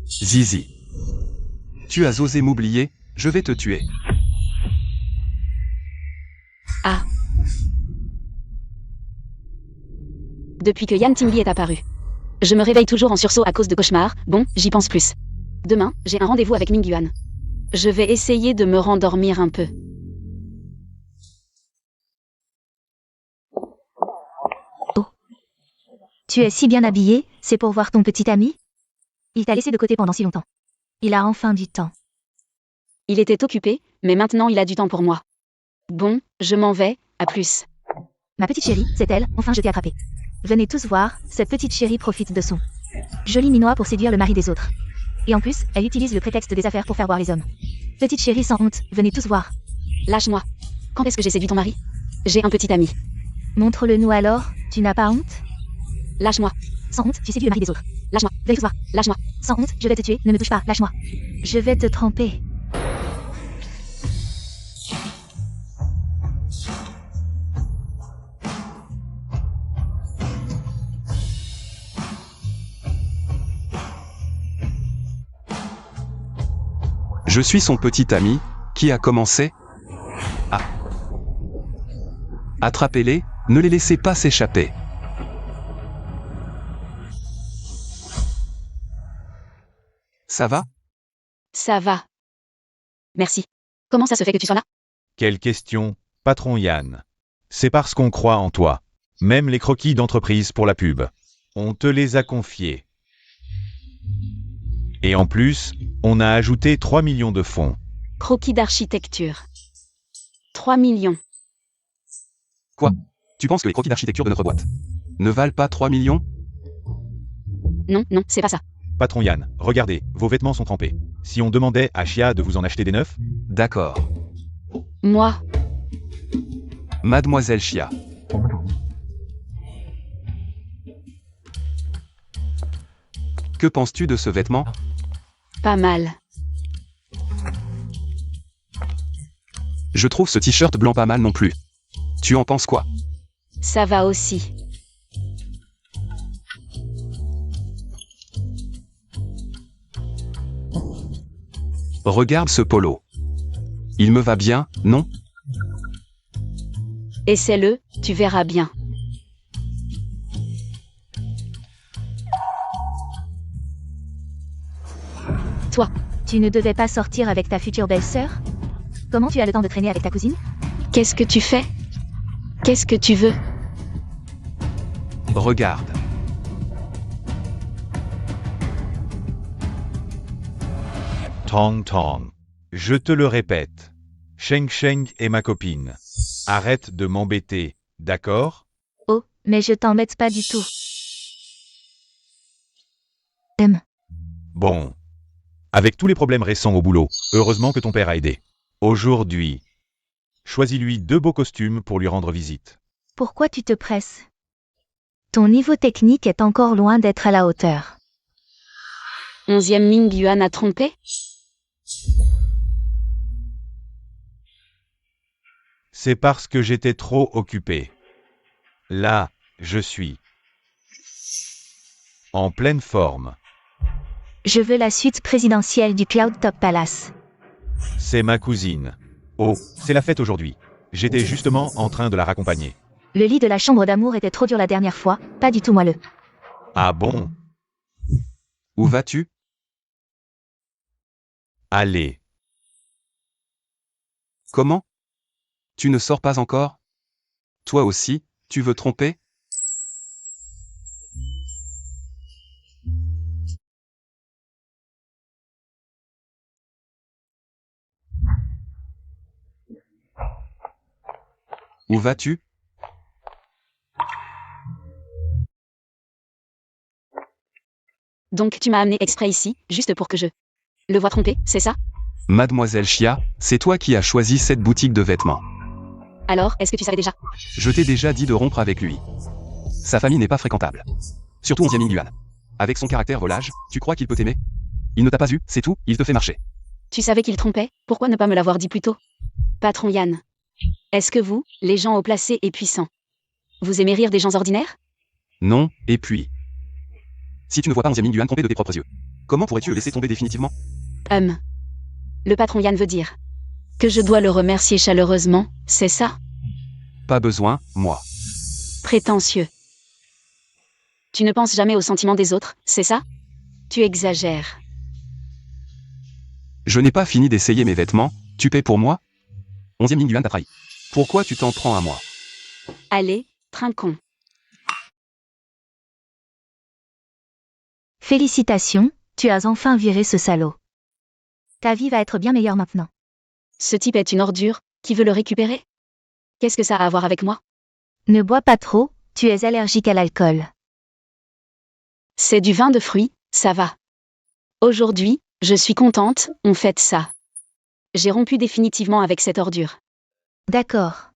Zizi. Tu as osé m'oublier, je vais te tuer. Ah. Depuis que Yan Tingli est apparu. Je me réveille toujours en sursaut à cause de cauchemars, bon, j'y pense plus. Demain, j'ai un rendez-vous avec Ming Yuan. Je vais essayer de me rendormir un peu. Tu es si bien habillé, c'est pour voir ton petit ami? Il t'a laissé de côté pendant si longtemps. Il a enfin du temps. Il était occupé, mais maintenant il a du temps pour moi. Bon, je m'en vais, à plus. Ma petite chérie, c'est elle, enfin je t'ai attrapée. Venez tous voir, cette petite chérie profite de son joli minois pour séduire le mari des autres. Et en plus, elle utilise le prétexte des affaires pour faire boire les hommes. Petite chérie sans honte, venez tous voir. Lâche-moi. Quand est-ce que j'ai séduit ton mari? J'ai un petit ami. Montre-le-nous alors, tu n'as pas honte? Lâche-moi. Sans honte, tu séduis le mari des autres. Lâche-moi, venez tous voir, lâche-moi. Sans honte, je vais te tuer, ne me touche pas, lâche-moi. Je vais te tremper. Je suis son petit ami, qui a commencé? Ah. Attrapez-les, ne les laissez pas s'échapper. Ça va? Ça va. Merci. Comment ça se fait que tu sois là? Quelle question, patron Yann. C'est parce qu'on croit en toi. Même les croquis d'entreprise pour la pub. On te les a confiés. Et en plus, on a ajouté 3 millions de fonds. Croquis d'architecture. 3 millions. Quoi? Tu penses que les croquis d'architecture de notre boîte ne valent pas 3 millions? Non, non, c'est pas ça. Patron Yann, regardez, vos vêtements sont trempés. Si on demandait à Chia de vous en acheter des neufs? D'accord. Moi, Mademoiselle Chia. Que penses-tu de ce vêtement? pas mal. Je trouve ce t-shirt blanc pas mal non plus. Tu en penses quoi? Ça va aussi. Regarde ce polo. Il me va bien, non? Essaie-le, tu verras bien. Toi, Tu ne devais pas sortir avec ta future belle-sœur? Comment tu as le temps de traîner avec ta cousine? qu'est-ce que tu fais? Qu'est-ce que tu veux? Regarde. Tong Tong. Je te le répète. Sheng Sheng est ma copine. Arrête de m'embêter, d'accord? Oh, mais je t'embête pas du tout. Bon. Avec tous les problèmes récents au boulot, heureusement que ton père a aidé. Aujourd'hui, choisis-lui 2 beaux costumes pour lui rendre visite. Pourquoi tu te presses? Ton niveau technique est encore loin d'être à la hauteur. 11e Ming Yuan a trompé? C'est parce que j'étais trop occupé. Là, je suis en pleine forme. Je veux la suite présidentielle du Cloud Top Palace. C'est ma cousine. Oh, c'est la fête aujourd'hui. J'étais justement en train de la raccompagner. Le lit de la chambre d'amour était trop dur la dernière fois, pas du tout moelleux. Ah bon? Où vas-tu? Allez. Comment? Tu ne sors pas encore? Toi aussi, tu veux tromper? Où vas-tu? Donc tu m'as amené exprès ici, juste pour que je le voie tromper, c'est ça? Mademoiselle Chia, c'est toi qui as choisi cette boutique de vêtements. Alors, est-ce que tu savais déjà? Je t'ai déjà dit de rompre avec lui. Sa famille n'est pas fréquentable. Surtout 11e Ming Yuan. Avec son caractère volage, tu crois qu'il peut t'aimer? Il ne t'a pas eu, c'est tout, il te fait marcher. Tu savais qu'il trompait, pourquoi ne pas me l'avoir dit plus tôt? Patron Yan. Est-ce que vous, les gens haut placés et puissants, vous aimez rire des gens ordinaires? Non, et puis... Si tu ne vois pas 11e Ming Yuan tromper de tes propres yeux, comment pourrais-tu le laisser tomber définitivement? Le patron Yan veut dire que je dois le remercier chaleureusement, c'est ça? Pas besoin, moi. Prétentieux. Tu ne penses jamais aux sentiments des autres, c'est ça? Tu exagères. Je n'ai pas fini d'essayer mes vêtements, tu paies pour moi? 11e Ming Yuan t'a trahi. Pourquoi tu t'en prends à moi? Allez, trinquons. Félicitations, tu as enfin viré ce salaud. Ta vie va être bien meilleure maintenant. Ce type est une ordure, qui veut le récupérer? Qu'est-ce que ça a à voir avec moi? Ne bois pas trop, tu es allergique à l'alcool. C'est du vin de fruits, ça va. Aujourd'hui, je suis contente, on fête ça. J'ai rompu définitivement avec cette ordure. D'accord.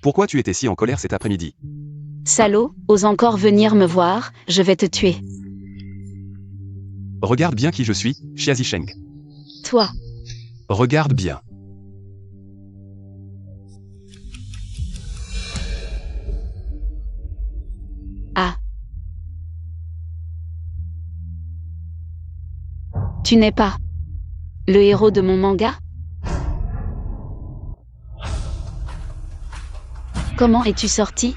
Pourquoi tu étais si en colère cet après-midi? Salaud, ose encore venir me voir, je vais te tuer. Regarde bien qui je suis, Xia Zisheng. Toi. Regarde bien. Ah. Tu n'es pas le héros de mon manga? Comment es-tu sorti?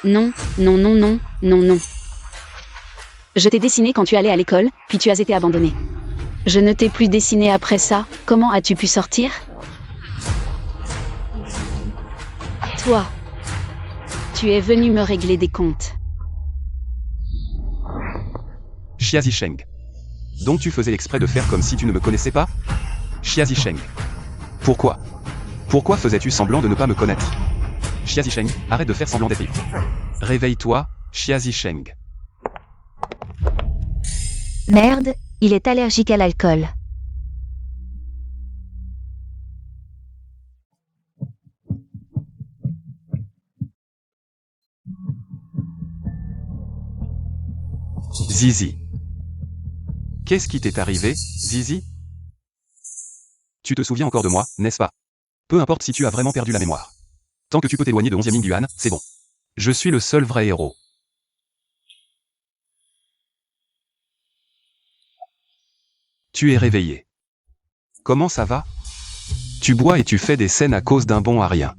Non, non, non, non, non, non. Je t'ai dessiné quand tu allais à l'école, puis tu as été abandonné. Je ne t'ai plus dessiné après ça, comment as-tu pu sortir? Toi. Tu es venu me régler des comptes. Xia Zisheng. Donc tu faisais exprès de faire comme si tu ne me connaissais pas? Xia Zisheng. Pourquoi? Pourquoi faisais-tu semblant de ne pas me connaître? Xia Zisheng, arrête de faire semblant d'être ivre. Réveille-toi, Xia Zisheng. Merde, Il est allergique à l'alcool. Zizi. Qu'est-ce qui t'est arrivé, Zizi? Tu te souviens encore de moi, n'est-ce pas? Peu importe si tu as vraiment perdu la mémoire. Tant que tu peux t'éloigner de 11e Ming-Yuan, c'est bon. Je suis le seul vrai héros. Tu es réveillé. Comment ça va? Tu bois et tu fais des scènes à cause d'un bon à rien.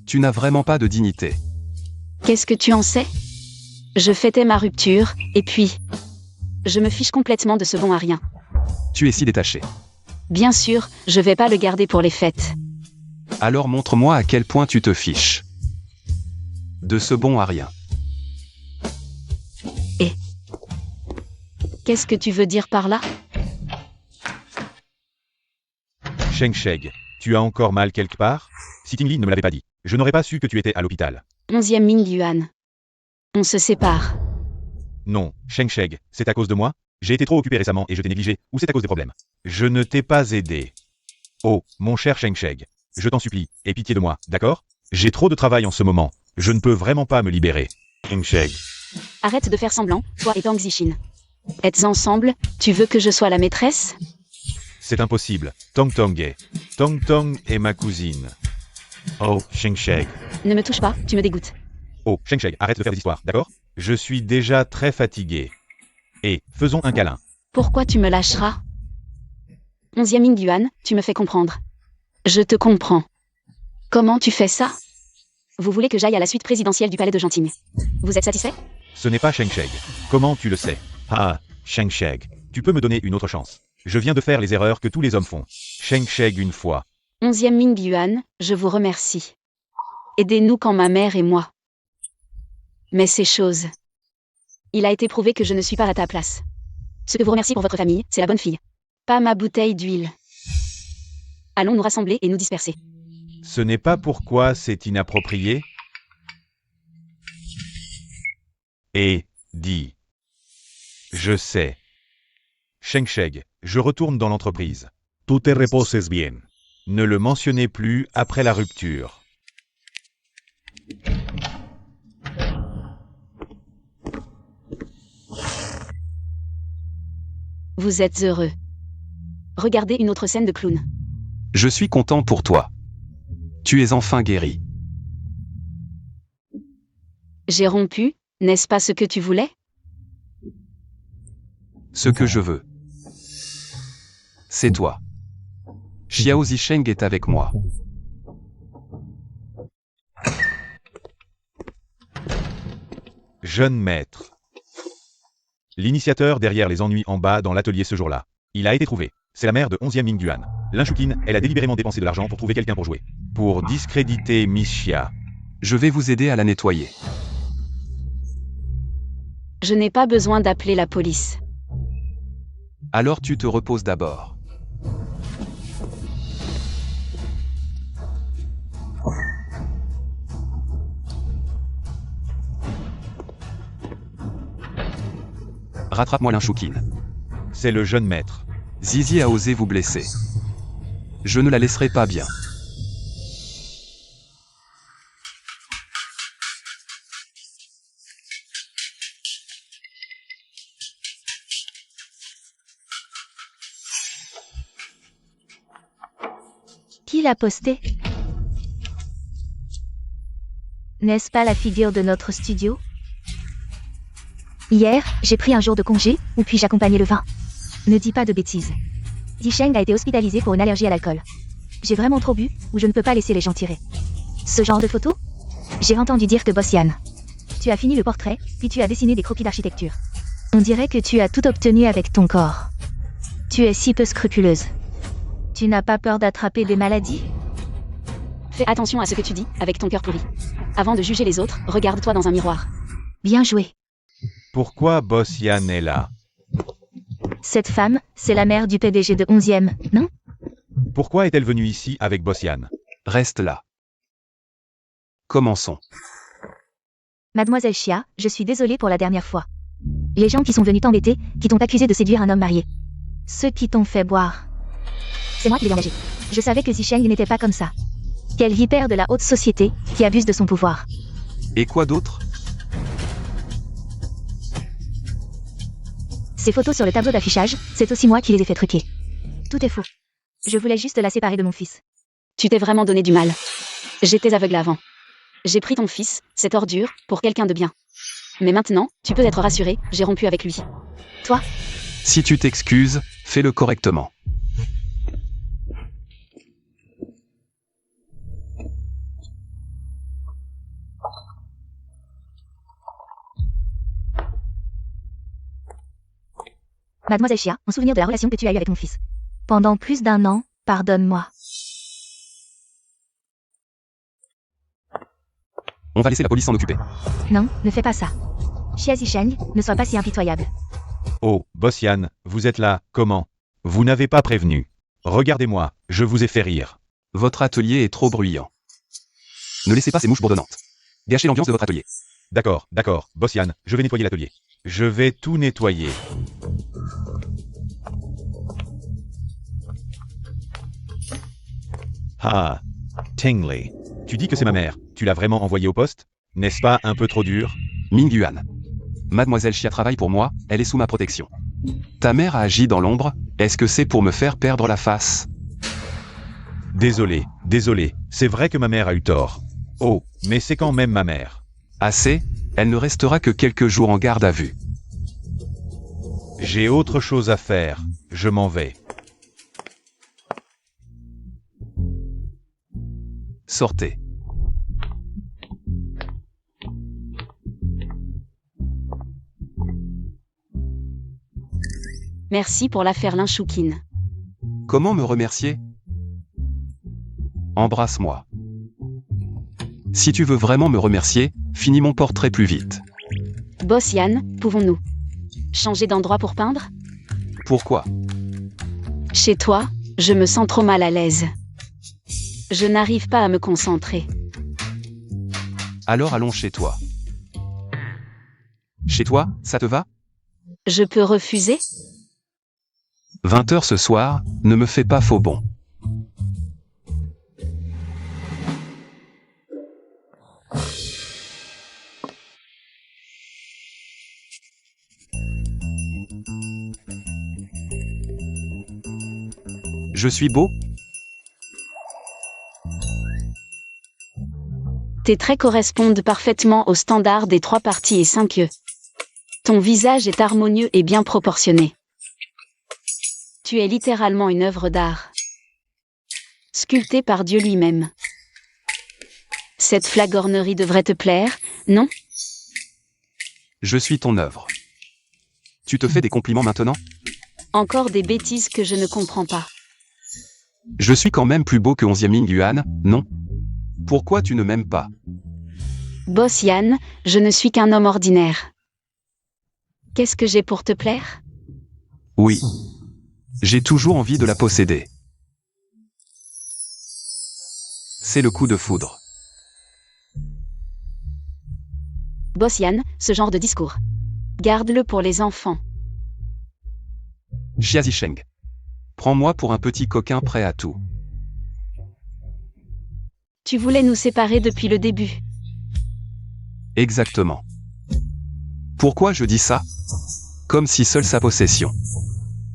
Tu n'as vraiment pas de dignité. Qu'est-ce que tu en sais? Je fêtais ma rupture, et puis... Je me fiche complètement de ce bon à rien. Tu es si détaché. Bien sûr, je vais pas le garder pour les fêtes. Alors montre-moi à quel point tu te fiches. De ce bon à rien. Qu'est-ce que tu veux dire par là? Sheng Sheg, tu as encore mal quelque part? Si Tingli ne me l'avait pas dit, je n'aurais pas su que tu étais à l'hôpital. 11e Ming-Yuan. On se sépare. Non, Sheng Sheg, c'est à cause de moi? J'ai été trop occupé récemment et je t'ai négligé, ou c'est à cause des problèmes? Je ne t'ai pas aidé. Oh, mon cher Sheng Sheg, je t'en supplie, aie pitié de moi, d'accord? J'ai trop de travail en ce moment, je ne peux vraiment pas me libérer. Sheng Sheg. Arrête de faire semblant, toi et Tang Zixin. Êtes ensemble, tu veux que je sois la maîtresse? C'est impossible. Tong Tong est ma cousine. Oh, Sheng Sheg. Ne me touche pas, tu me dégoûtes. Oh, Sheng Sheg, arrête de faire des histoires, d'accord? Je suis déjà très fatigué. Et, faisons un câlin. Pourquoi tu me lâcheras? 11e Ming-Yuan, tu me fais comprendre. Je te comprends. Comment tu fais ça? Vous voulez que j'aille à la suite présidentielle du palais de Genting. Vous êtes satisfait? Ce n'est pas Sheng Sheg. Comment tu le sais? Ah, Sheng Sheg, tu peux me donner une autre chance. Je viens de faire les erreurs que tous les hommes font. Sheng Sheg une fois. 11e Ming-Yuan, je vous remercie. Aidez-nous quand ma mère et moi. Mais c'est chose. Il a été prouvé que je ne suis pas à ta place. Ce que vous remercie pour votre famille, c'est la bonne fille. Pas ma bouteille d'huile. Allons nous rassembler et nous disperser. Ce n'est pas pourquoi c'est inapproprié. Et, dis. Je sais. Sheng Sheg, je retourne dans l'entreprise. Tu te reposes bien. Ne le mentionnez plus après la rupture. Vous êtes heureux. Regardez une autre scène de clown. Je suis content pour toi. Tu es enfin guéri. J'ai rompu, n'est-ce pas ce que tu voulais? Ce que je veux. C'est toi. Xiao Zisheng est avec moi. Jeune maître. L'initiateur derrière les ennuis en bas dans l'atelier ce jour-là. Il a été trouvé. C'est la mère de 11e Ming-Yuan. Linshukin, elle a délibérément dépensé de l'argent pour trouver quelqu'un pour jouer. Pour discréditer Miss Xia. Je vais vous aider à la nettoyer. Je n'ai pas besoin d'appeler la police. Alors tu te reposes d'abord. Rattrape-moi Linshukin. C'est le jeune maître. Zizi a osé vous blesser. Je ne la laisserai pas bien. Qui l'a posté? N'est-ce pas la figure de notre studio? Hier, j'ai pris un jour de congé, ou puis j'accompagnais le vin. Ne dis pas de bêtises. Zisheng a été hospitalisé pour une allergie à l'alcool. J'ai vraiment trop bu, ou je ne peux pas laisser les gens tirer. Ce genre de photo? J'ai entendu dire que Boss Yan. Tu as fini le portrait, puis tu as dessiné des croquis d'architecture. On dirait que tu as tout obtenu avec ton corps. Tu es si peu scrupuleuse. Tu n'as pas peur d'attraper des maladies? Fais attention à ce que tu dis, avec ton cœur pourri. Avant de juger les autres, regarde-toi dans un miroir. Bien joué. Pourquoi Boss Yan est là? Cette femme, c'est la mère du PDG de 11e, non? Pourquoi est-elle venue ici avec Boss Yan? Reste là. Commençons. Mademoiselle Xia, je suis désolée pour la dernière fois. Les gens qui sont venus t'embêter, qui t'ont accusé de séduire un homme marié. Ceux qui t'ont fait boire. C'est moi qui l'ai engagé. Je savais que Zisheng n'était pas comme ça. Quelle vipère de la haute société, qui abuse de son pouvoir. Et quoi d'autre? Ces photos sur le tableau d'affichage, c'est aussi moi qui les ai fait truquer. Tout est faux. Je voulais juste la séparer de mon fils. Tu t'es vraiment donné du mal. J'étais aveugle avant. J'ai pris ton fils, cette ordure, pour quelqu'un de bien. Mais maintenant, tu peux être rassuré, j'ai rompu avec lui. Toi? Si tu t'excuses, fais-le correctement. Mademoiselle Chia, en souvenir de la relation que tu as eue avec mon fils. Pendant plus d'1 an, pardonne-moi. On va laisser la police s'en occuper. Non, ne fais pas ça. Chia Zisheng, ne sois pas si impitoyable. Oh, Boss Yan, vous êtes là, comment? Vous n'avez pas prévenu. Regardez-moi, je vous ai fait rire. Votre atelier est trop bruyant. Ne laissez pas ces mouches bourdonnantes. Gâchez l'ambiance de votre atelier. D'accord, Boss Yan, je vais nettoyer l'atelier. Je vais tout nettoyer. Ah, Tingley. Tu dis que c'est ma mère. Tu l'as vraiment envoyée au poste? N'est-ce pas un peu trop dur? Ming Yuan. Mademoiselle Chia travaille pour moi, elle est sous ma protection. Ta mère a agi dans l'ombre, est-ce que c'est pour me faire perdre la face? Désolé, c'est vrai que ma mère a eu tort. Oh, mais c'est quand même ma mère. Assez, elle ne restera que quelques jours en garde à vue. J'ai autre chose à faire, je m'en vais. Sortez. Merci pour l'affaire Linchoukine. Comment me remercier? Embrasse-moi. Si tu veux vraiment me remercier, finis mon portrait plus vite. Boss Yan, pouvons-nous changer d'endroit pour peindre? Pourquoi? Chez toi, je me sens trop mal à l'aise. Je n'arrive pas à me concentrer. Alors allons chez toi. Chez toi, ça te va? Je peux refuser? 20h ce soir, ne me fais pas faux bon. Je suis beau? Tes traits correspondent parfaitement aux standards des 3 parties et 5 yeux. Ton visage est harmonieux et bien proportionné. Tu es littéralement une œuvre d'art. Sculptée par Dieu lui-même. Cette flagornerie devrait te plaire, non? Je suis ton œuvre. Tu te fais des compliments maintenant? Encore des bêtises que je ne comprends pas. Je suis quand même plus beau que 11e Ming Yuan, non? Pourquoi tu ne m'aimes pas? Boss Yan, je ne suis qu'un homme ordinaire. Qu'est-ce que j'ai pour te plaire? Oui. J'ai toujours envie de la posséder. C'est le coup de foudre. Boss Yan, ce genre de discours. Garde-le pour les enfants. Chia Zisheng. Prends-moi pour un petit coquin prêt à tout. Tu voulais nous séparer depuis le début. Exactement. Pourquoi je dis ça? Comme si seule sa possession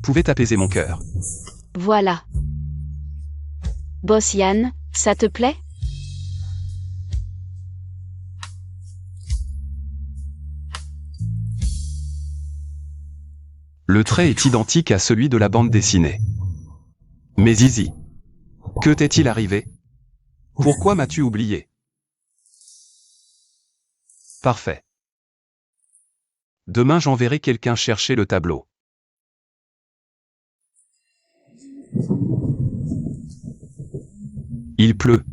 pouvait apaiser mon cœur. Voilà. Boss Yan, ça te plaît? Le trait est identique à celui de la bande dessinée. Mais Zizi, que t'est-il arrivé? Pourquoi m'as-tu oublié? Parfait. Demain j'enverrai quelqu'un chercher le tableau. Il pleut.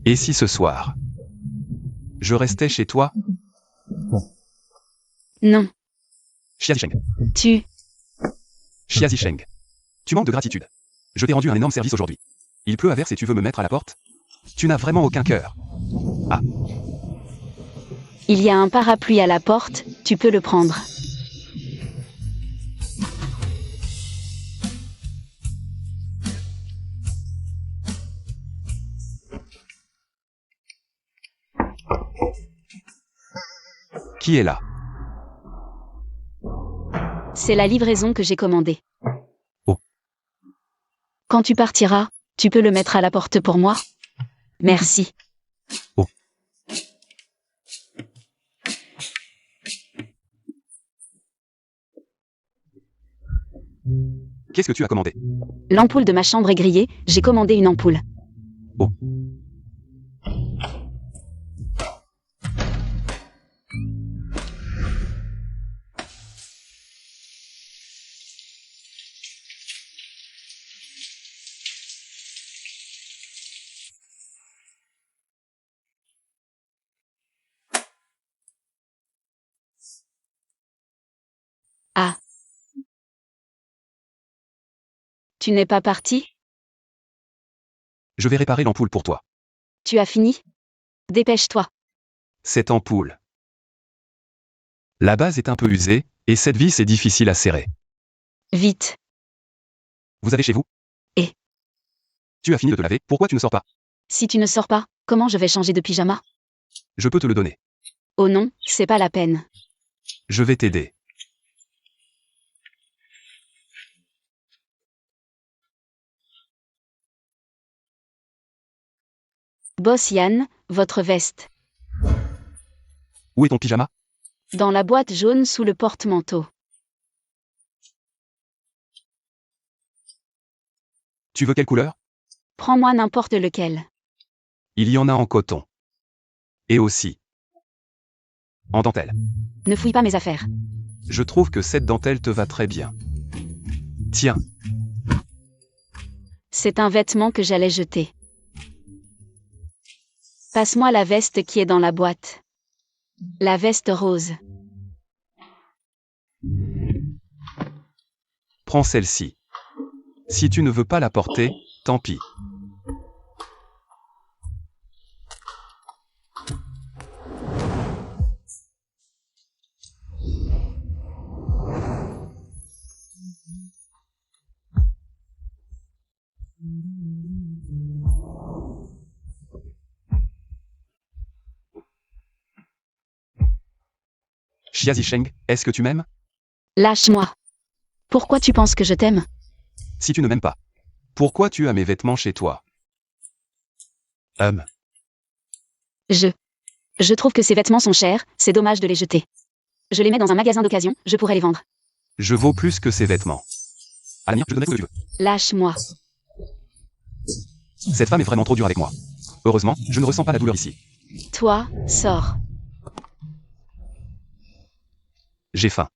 Et si ce soir, je restais chez toi? Non. Chia Zisheng. Chia Zisheng. Tu manques de gratitude. Je t'ai rendu un énorme service aujourd'hui. Il pleut à verse et tu veux me mettre à la porte? Tu n'as vraiment aucun cœur. Ah. Il y a un parapluie à la porte, tu peux le prendre. Qui est là? C'est la livraison que j'ai commandée. Oh. Quand tu partiras, tu peux le mettre à la porte pour moi? Merci. Oh. Qu'est-ce que tu as commandé? L'ampoule de ma chambre est grillée, j'ai commandé une ampoule. Oh. Ah. Tu n'es pas parti? Je vais réparer l'ampoule pour toi. Tu as fini? Dépêche-toi. Cette ampoule. La base est un peu usée, et cette vis est difficile à serrer. Vite. Vous avez chez vous? Et? Tu as fini de te laver, pourquoi tu ne sors pas? Si tu ne sors pas, comment je vais changer de pyjama? Je peux te le donner. Oh non, c'est pas la peine. Je vais t'aider. Boss Yann, votre veste. Où est ton pyjama? Dans la boîte jaune sous le porte-manteau. Tu veux quelle couleur? Prends-moi n'importe lequel. Il y en a en coton. Et aussi en dentelle. Ne fouille pas mes affaires. Je trouve que cette dentelle te va très bien. Tiens, C'est un vêtement que j'allais jeter. Passe-moi la veste qui est dans la boîte. La veste rose. prends celle-ci. Si tu ne veux pas la porter, tant pis. Xia Zisheng, est-ce que tu m'aimes? Lâche-moi. Pourquoi tu penses que je t'aime? Si tu ne m'aimes pas, pourquoi tu as mes vêtements chez toi? Je trouve que ces vêtements sont chers, c'est dommage de les jeter. Je les mets dans un magasin d'occasion, je pourrais les vendre. Je vaux plus que ces vêtements. Alamir, je te donnerai ce que tu veux. Lâche-moi. Cette femme est vraiment trop dure avec moi. Heureusement, je ne ressens pas la douleur ici. Toi, sors. J'ai faim.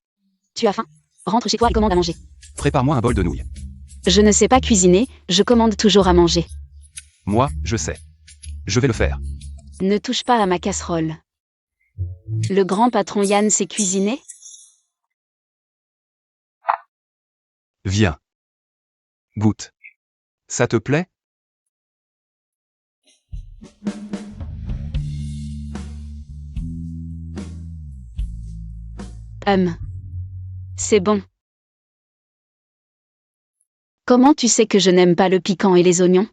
Tu as faim? Rentre chez toi et commande à manger. Prépare-moi un bol de nouilles. Je ne sais pas cuisiner, je commande toujours à manger. Moi, je sais. Je vais le faire. Ne touche pas à ma casserole. Le grand patron Yann sait cuisiner? Viens. Goûte. Ça te plaît? C'est bon. Comment tu sais que je n'aime pas le piquant et les oignons?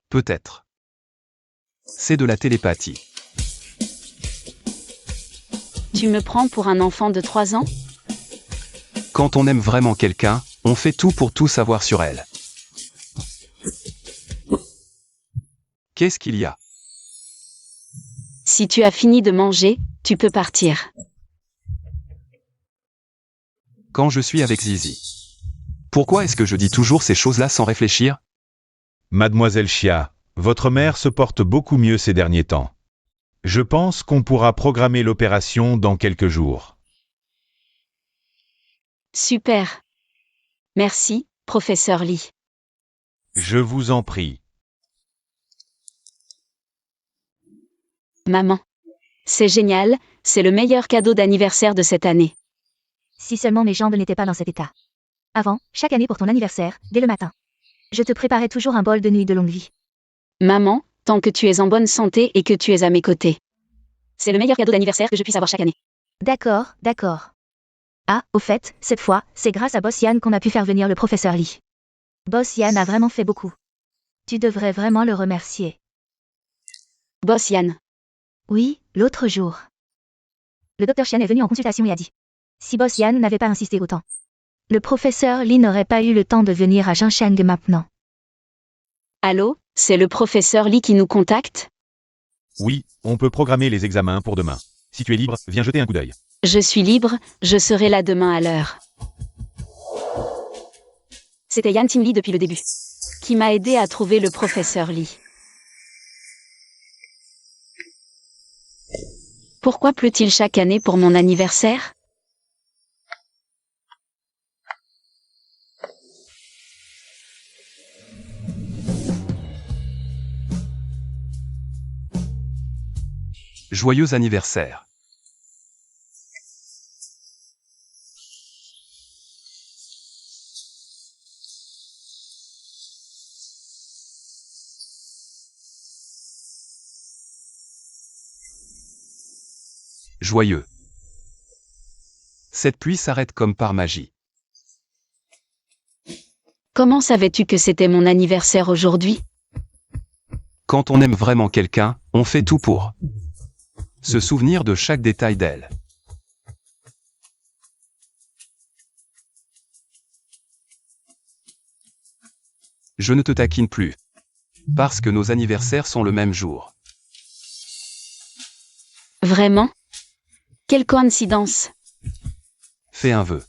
Peut-être. C'est de la télépathie. Tu me prends pour un enfant de 3 ans? Quand on aime vraiment quelqu'un, on fait tout pour tout savoir sur elle. Qu'est-ce qu'il y a? Si tu as fini de manger, tu peux partir. Quand je suis avec Zizi. Pourquoi est-ce que je dis toujours ces choses-là sans réfléchir? Mademoiselle Xia, votre mère se porte beaucoup mieux ces derniers temps. Je pense qu'on pourra programmer l'opération dans quelques jours. Super. Merci, professeur Lee. Je vous en prie. Maman. C'est génial, c'est le meilleur cadeau d'anniversaire de cette année. Si seulement mes jambes n'étaient pas dans cet état. Avant, chaque année pour ton anniversaire, dès le matin. Je te préparais toujours un bol de nuit de longue vie. Maman, tant que tu es en bonne santé et que tu es à mes côtés. C'est le meilleur cadeau d'anniversaire que je puisse avoir chaque année. D'accord, d'accord. Ah, au fait, cette fois, c'est grâce à Boss Yann qu'on a pu faire venir le professeur Lee. Boss Yann a vraiment fait beaucoup. Tu devrais vraiment le remercier. Boss Yann. Oui, L'autre jour, le docteur Chen est venu en consultation et a dit. Si Boss Yan n'avait pas insisté autant, le professeur Li n'aurait pas eu le temps de venir à Jincheng maintenant. Allô, c'est le professeur Li qui nous contacte? Oui, on peut programmer les examens pour demain. Si tu es libre, viens jeter un coup d'œil. Je suis libre, je serai là demain à l'heure. C'était Yan Ting Li depuis le début, qui m'a aidé à trouver le professeur Li. Pourquoi pleut-il chaque année pour mon anniversaire? Joyeux anniversaire. Joyeux. Cette pluie s'arrête comme par magie. Comment savais-tu que c'était mon anniversaire aujourd'hui? Quand on aime vraiment quelqu'un, on fait tout pour se souvenir de chaque détail d'elle. Je ne te taquine plus. Parce que nos anniversaires sont le même jour. Vraiment? Quelle coïncidence! Fais un vœu.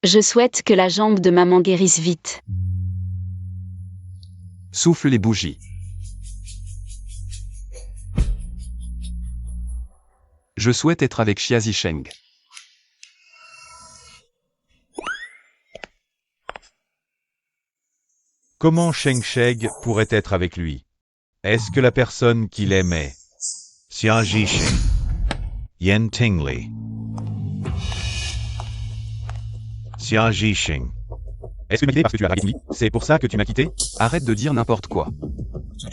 Je souhaite que la jambe de maman guérisse vite. Souffle les bougies. Je souhaite être avec Xia Zisheng. Comment Sheng Sheng pourrait être avec lui? Est-ce que la personne qu'il aimait? Xia Zisheng. Yan Tingli. Xia Zisheng. Est-ce que tu m'as quitté parce que tu as dragué Tingli? C'est pour ça que tu m'as quitté? Arrête de dire n'importe quoi.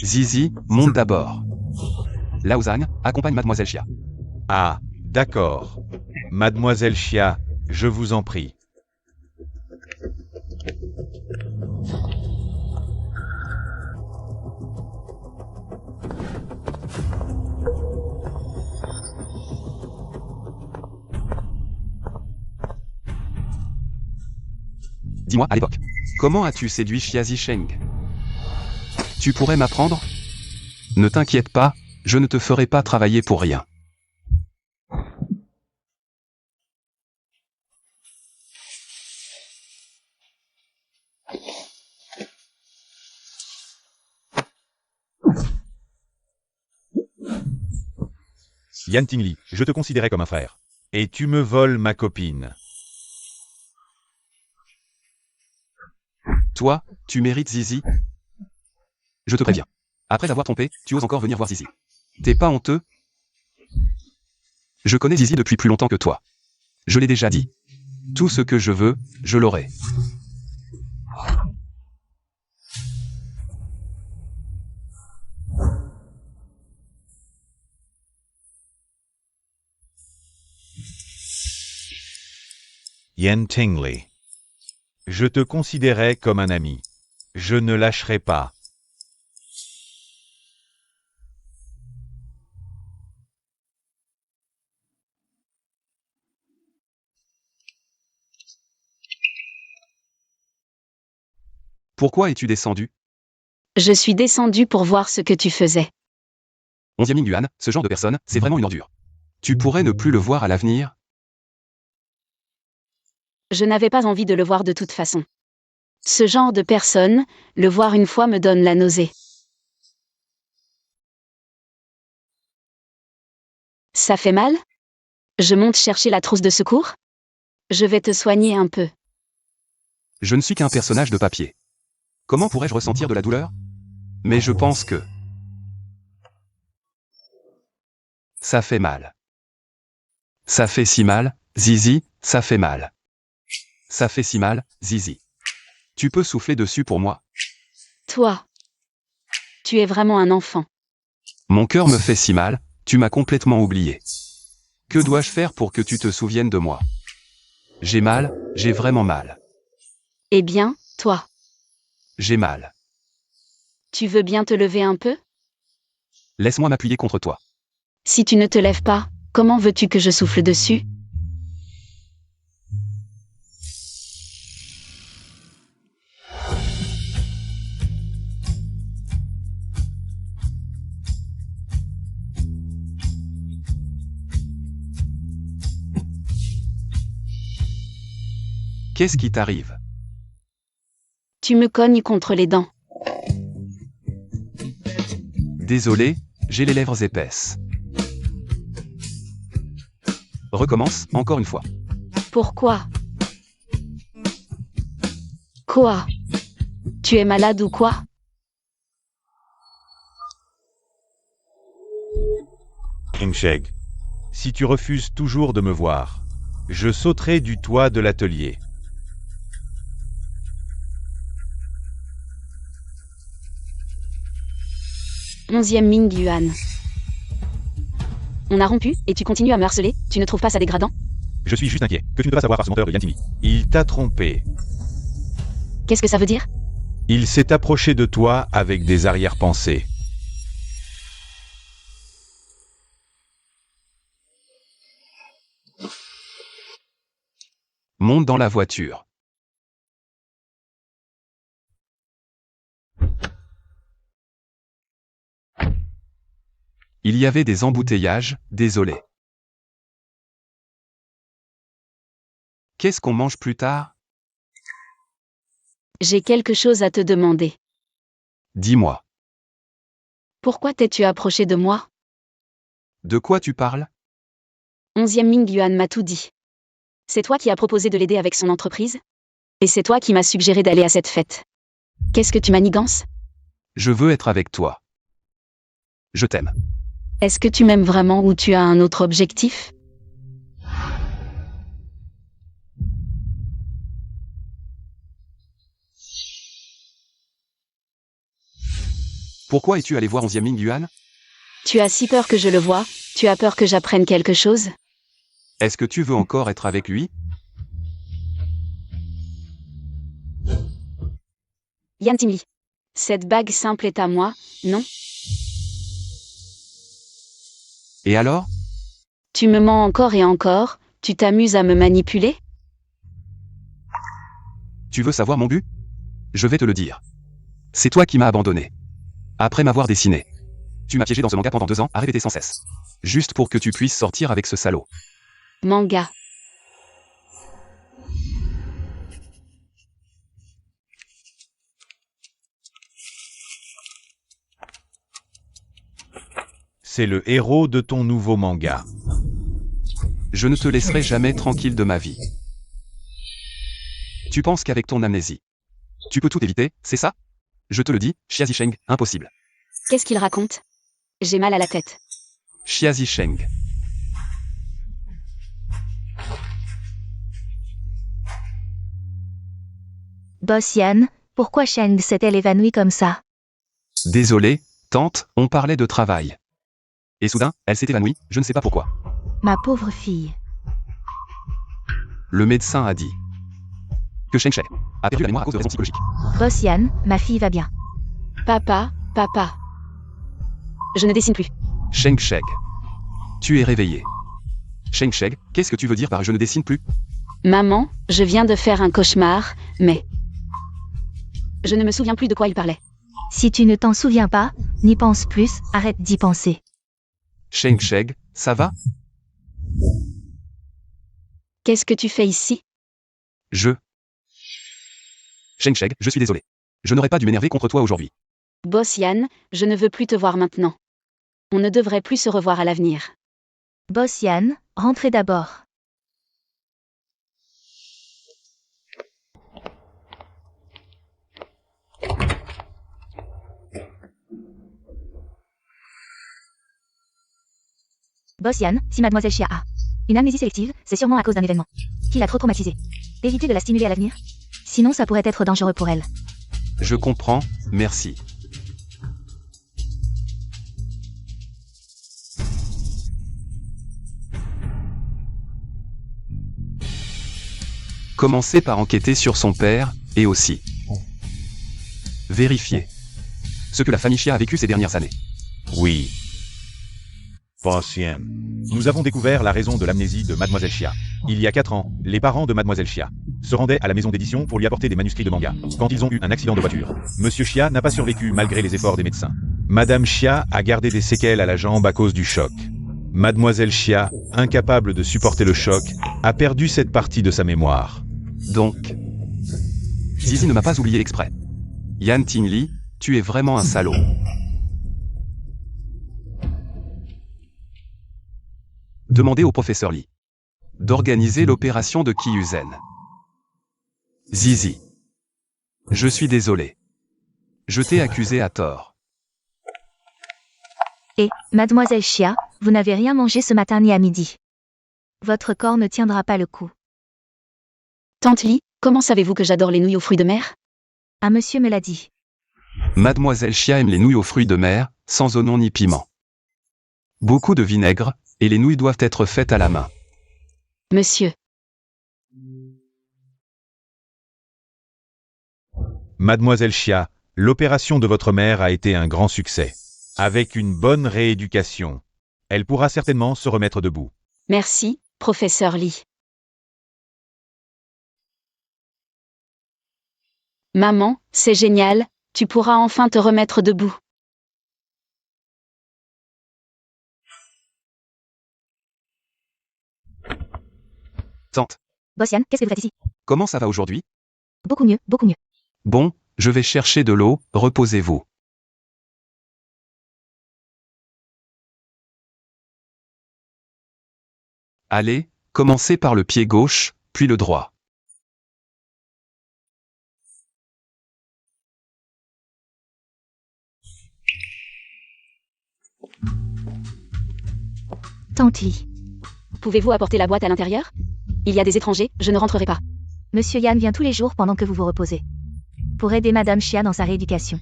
Zizi, monte d'abord. Lao Zhang, accompagne Mademoiselle Xia. Ah, d'accord. Mademoiselle Xia, je vous en prie. Dis-moi, à l'époque, comment as-tu séduit Xia Zisheng? Tu pourrais m'apprendre? Ne t'inquiète pas, je ne te ferai pas travailler pour rien. Yan Tingli, je te considérais comme un frère. Et tu me voles ma copine. Toi, tu mérites Zizi? Je te préviens. Après avoir trompé, tu oses encore venir voir Zizi. T'es pas honteux? Je connais Zizi depuis plus longtemps que toi. Je l'ai déjà dit. Tout ce que je veux, je l'aurai. Yan Tingli. Je te considérais comme un ami. Je ne lâcherai pas. Pourquoi es-tu descendu? Je suis descendu pour voir ce que tu faisais. 11e Ming Yuan, ce genre de personne, c'est vraiment une ordure. Tu pourrais ne plus le voir à l'avenir? Je n'avais pas envie de le voir de toute façon. Ce genre de personne, le voir une fois me donne la nausée. Ça fait mal? Je monte chercher la trousse de secours? Je vais te soigner un peu. Je ne suis qu'un personnage de papier. Comment pourrais-je ressentir de la douleur? Mais je pense que... ça fait mal. Ça fait si mal, Zizi, ça fait mal. Ça fait si mal, Zizi. Tu peux souffler dessus pour moi? Toi. Tu es vraiment un enfant. Mon cœur me fait si mal, tu m'as complètement oublié. Que dois-je faire pour que tu te souviennes de moi? J'ai mal, j'ai vraiment mal. Eh bien, toi, J'ai mal. tu veux bien te lever un peu? Laisse-moi m'appuyer contre toi. Si tu ne te lèves pas, comment veux-tu que je souffle dessus? Qu'est-ce qui t'arrive? Tu me cognes contre les dents. Désolé, j'ai les lèvres épaisses. Recommence, encore une fois. Pourquoi? Quoi? Tu es malade ou quoi? Sheng, si tu refuses toujours de me voir, je sauterai du toit de l'atelier. 11e Ming Yuan. On a rompu, et tu continues à me harceler, tu ne trouves pas ça dégradant? Je suis juste inquiet, que tu ne peux pas savoir par ce menteur de Yan Timi. Il t'a trompé. Qu'est-ce que ça veut dire? Il s'est approché de toi avec des arrière-pensées. Monte dans la voiture. Il y avait des embouteillages, désolé. Qu'est-ce qu'on mange plus tard? J'ai quelque chose à te demander. Dis-moi. Pourquoi t'es-tu approché de moi? De quoi tu parles? 11e Ming Yuan m'a tout dit. C'est toi qui as proposé de l'aider avec son entreprise? Et c'est toi qui m'as suggéré d'aller à cette fête. Qu'est-ce que tu manigances? Je veux être avec toi. Je t'aime. Est-ce que tu m'aimes vraiment ou tu as un autre objectif? Pourquoi es-tu allé voir 11e Ming Yuan? Tu as si peur que je le voie, tu as peur que j'apprenne quelque chose? Est-ce que tu veux encore être avec lui? Yan Timli. Cette bague simple est à moi, non? Et alors? Tu me mens encore et encore, tu t'amuses à me manipuler? Tu veux savoir mon but? Je vais te le dire. C'est toi qui m'as abandonné. Après m'avoir dessiné. Tu m'as piégé dans ce manga pendant 2 ans à répéter sans cesse. Juste pour que tu puisses sortir avec ce salaud. Manga. C'est le héros de ton nouveau manga. Je ne te laisserai jamais tranquille de ma vie. Tu penses qu'avec ton amnésie, tu peux tout éviter, c'est ça? Je te le dis, Xia Zisheng, impossible. Qu'est-ce qu'il raconte? J'ai mal à la tête. Xia Zisheng. Boss Yan, pourquoi Sheng s'est-elle évanouie comme ça? Désolé, tante, on parlait de travail. Et soudain, elle s'est évanouie, je ne sais pas pourquoi. Ma pauvre fille. Le médecin a dit que Sheng Sheng a perdu la mémoire à cause de raisons psychologiques. Boss Yan, ma fille va bien. Papa, papa. Je ne dessine plus. Sheng Sheng. Tu es réveillé. Sheng Sheng, qu'est-ce que tu veux dire par je ne dessine plus? Maman, je viens de faire un cauchemar, mais... Je ne me souviens plus de quoi il parlait. Si tu ne t'en souviens pas, n'y pense plus, arrête d'y penser. Sheng Sheng, ça va? Qu'est-ce que tu fais ici? Sheng Sheng, je suis désolé. Je n'aurais pas dû m'énerver contre toi aujourd'hui. Boss Yan, je ne veux plus te voir maintenant. On ne devrait plus se revoir à l'avenir. Boss Yan, rentrez d'abord. Boss Yan, si mademoiselle Xia a une amnésie sélective, c'est sûrement à cause d'un événement qui l'a trop traumatisée. Évitez de la stimuler à l'avenir. Sinon ça pourrait être dangereux pour elle. Je comprends, merci. Commencez par enquêter sur son père, et aussi vérifier ce que la famille Chia a vécu ces dernières années. Oui. Patient. Nous avons découvert la raison de l'amnésie de Mademoiselle Chia. Il y a 4 ans, les parents de Mademoiselle Chia se rendaient à la maison d'édition pour lui apporter des manuscrits de manga. Quand ils ont eu un accident de voiture, Monsieur Chia n'a pas survécu malgré les efforts des médecins. Madame Chia a gardé des séquelles à la jambe à cause du choc. Mademoiselle Chia, incapable de supporter le choc, a perdu cette partie de sa mémoire. Donc, Zizi ne m'a pas oublié exprès. Yan Tingli, tu es vraiment un salaud. Demandez au professeur Li d'organiser l'opération de Kyuzen. Zizi, je suis désolé. Je t'ai accusé à tort. Et, Mademoiselle Chia, vous n'avez rien mangé ce matin ni à midi. Votre corps ne tiendra pas le coup. Tante Li, comment savez-vous que j'adore les nouilles aux fruits de mer? Un monsieur me l'a dit. Mademoiselle Chia aime les nouilles aux fruits de mer, sans oignon ni piment. Beaucoup de vinaigre, et les nouilles doivent être faites à la main. Monsieur. Mademoiselle Chia, l'opération de votre mère a été un grand succès. Avec une bonne rééducation, elle pourra certainement se remettre debout. Merci, professeur Li. Maman, c'est génial, tu pourras enfin te remettre debout. Tante, Bossian, qu'est-ce que vous faites ici? comment ça va aujourd'hui? Beaucoup mieux, beaucoup mieux. Bon, je vais chercher de l'eau, reposez-vous. Allez, commencez par le pied gauche, puis le droit. Tante Li. Pouvez-vous apporter la boîte à l'intérieur? Il y a des étrangers, je ne rentrerai pas. Monsieur Yan vient tous les jours pendant que vous vous reposez. Pour aider Madame Chia dans sa rééducation.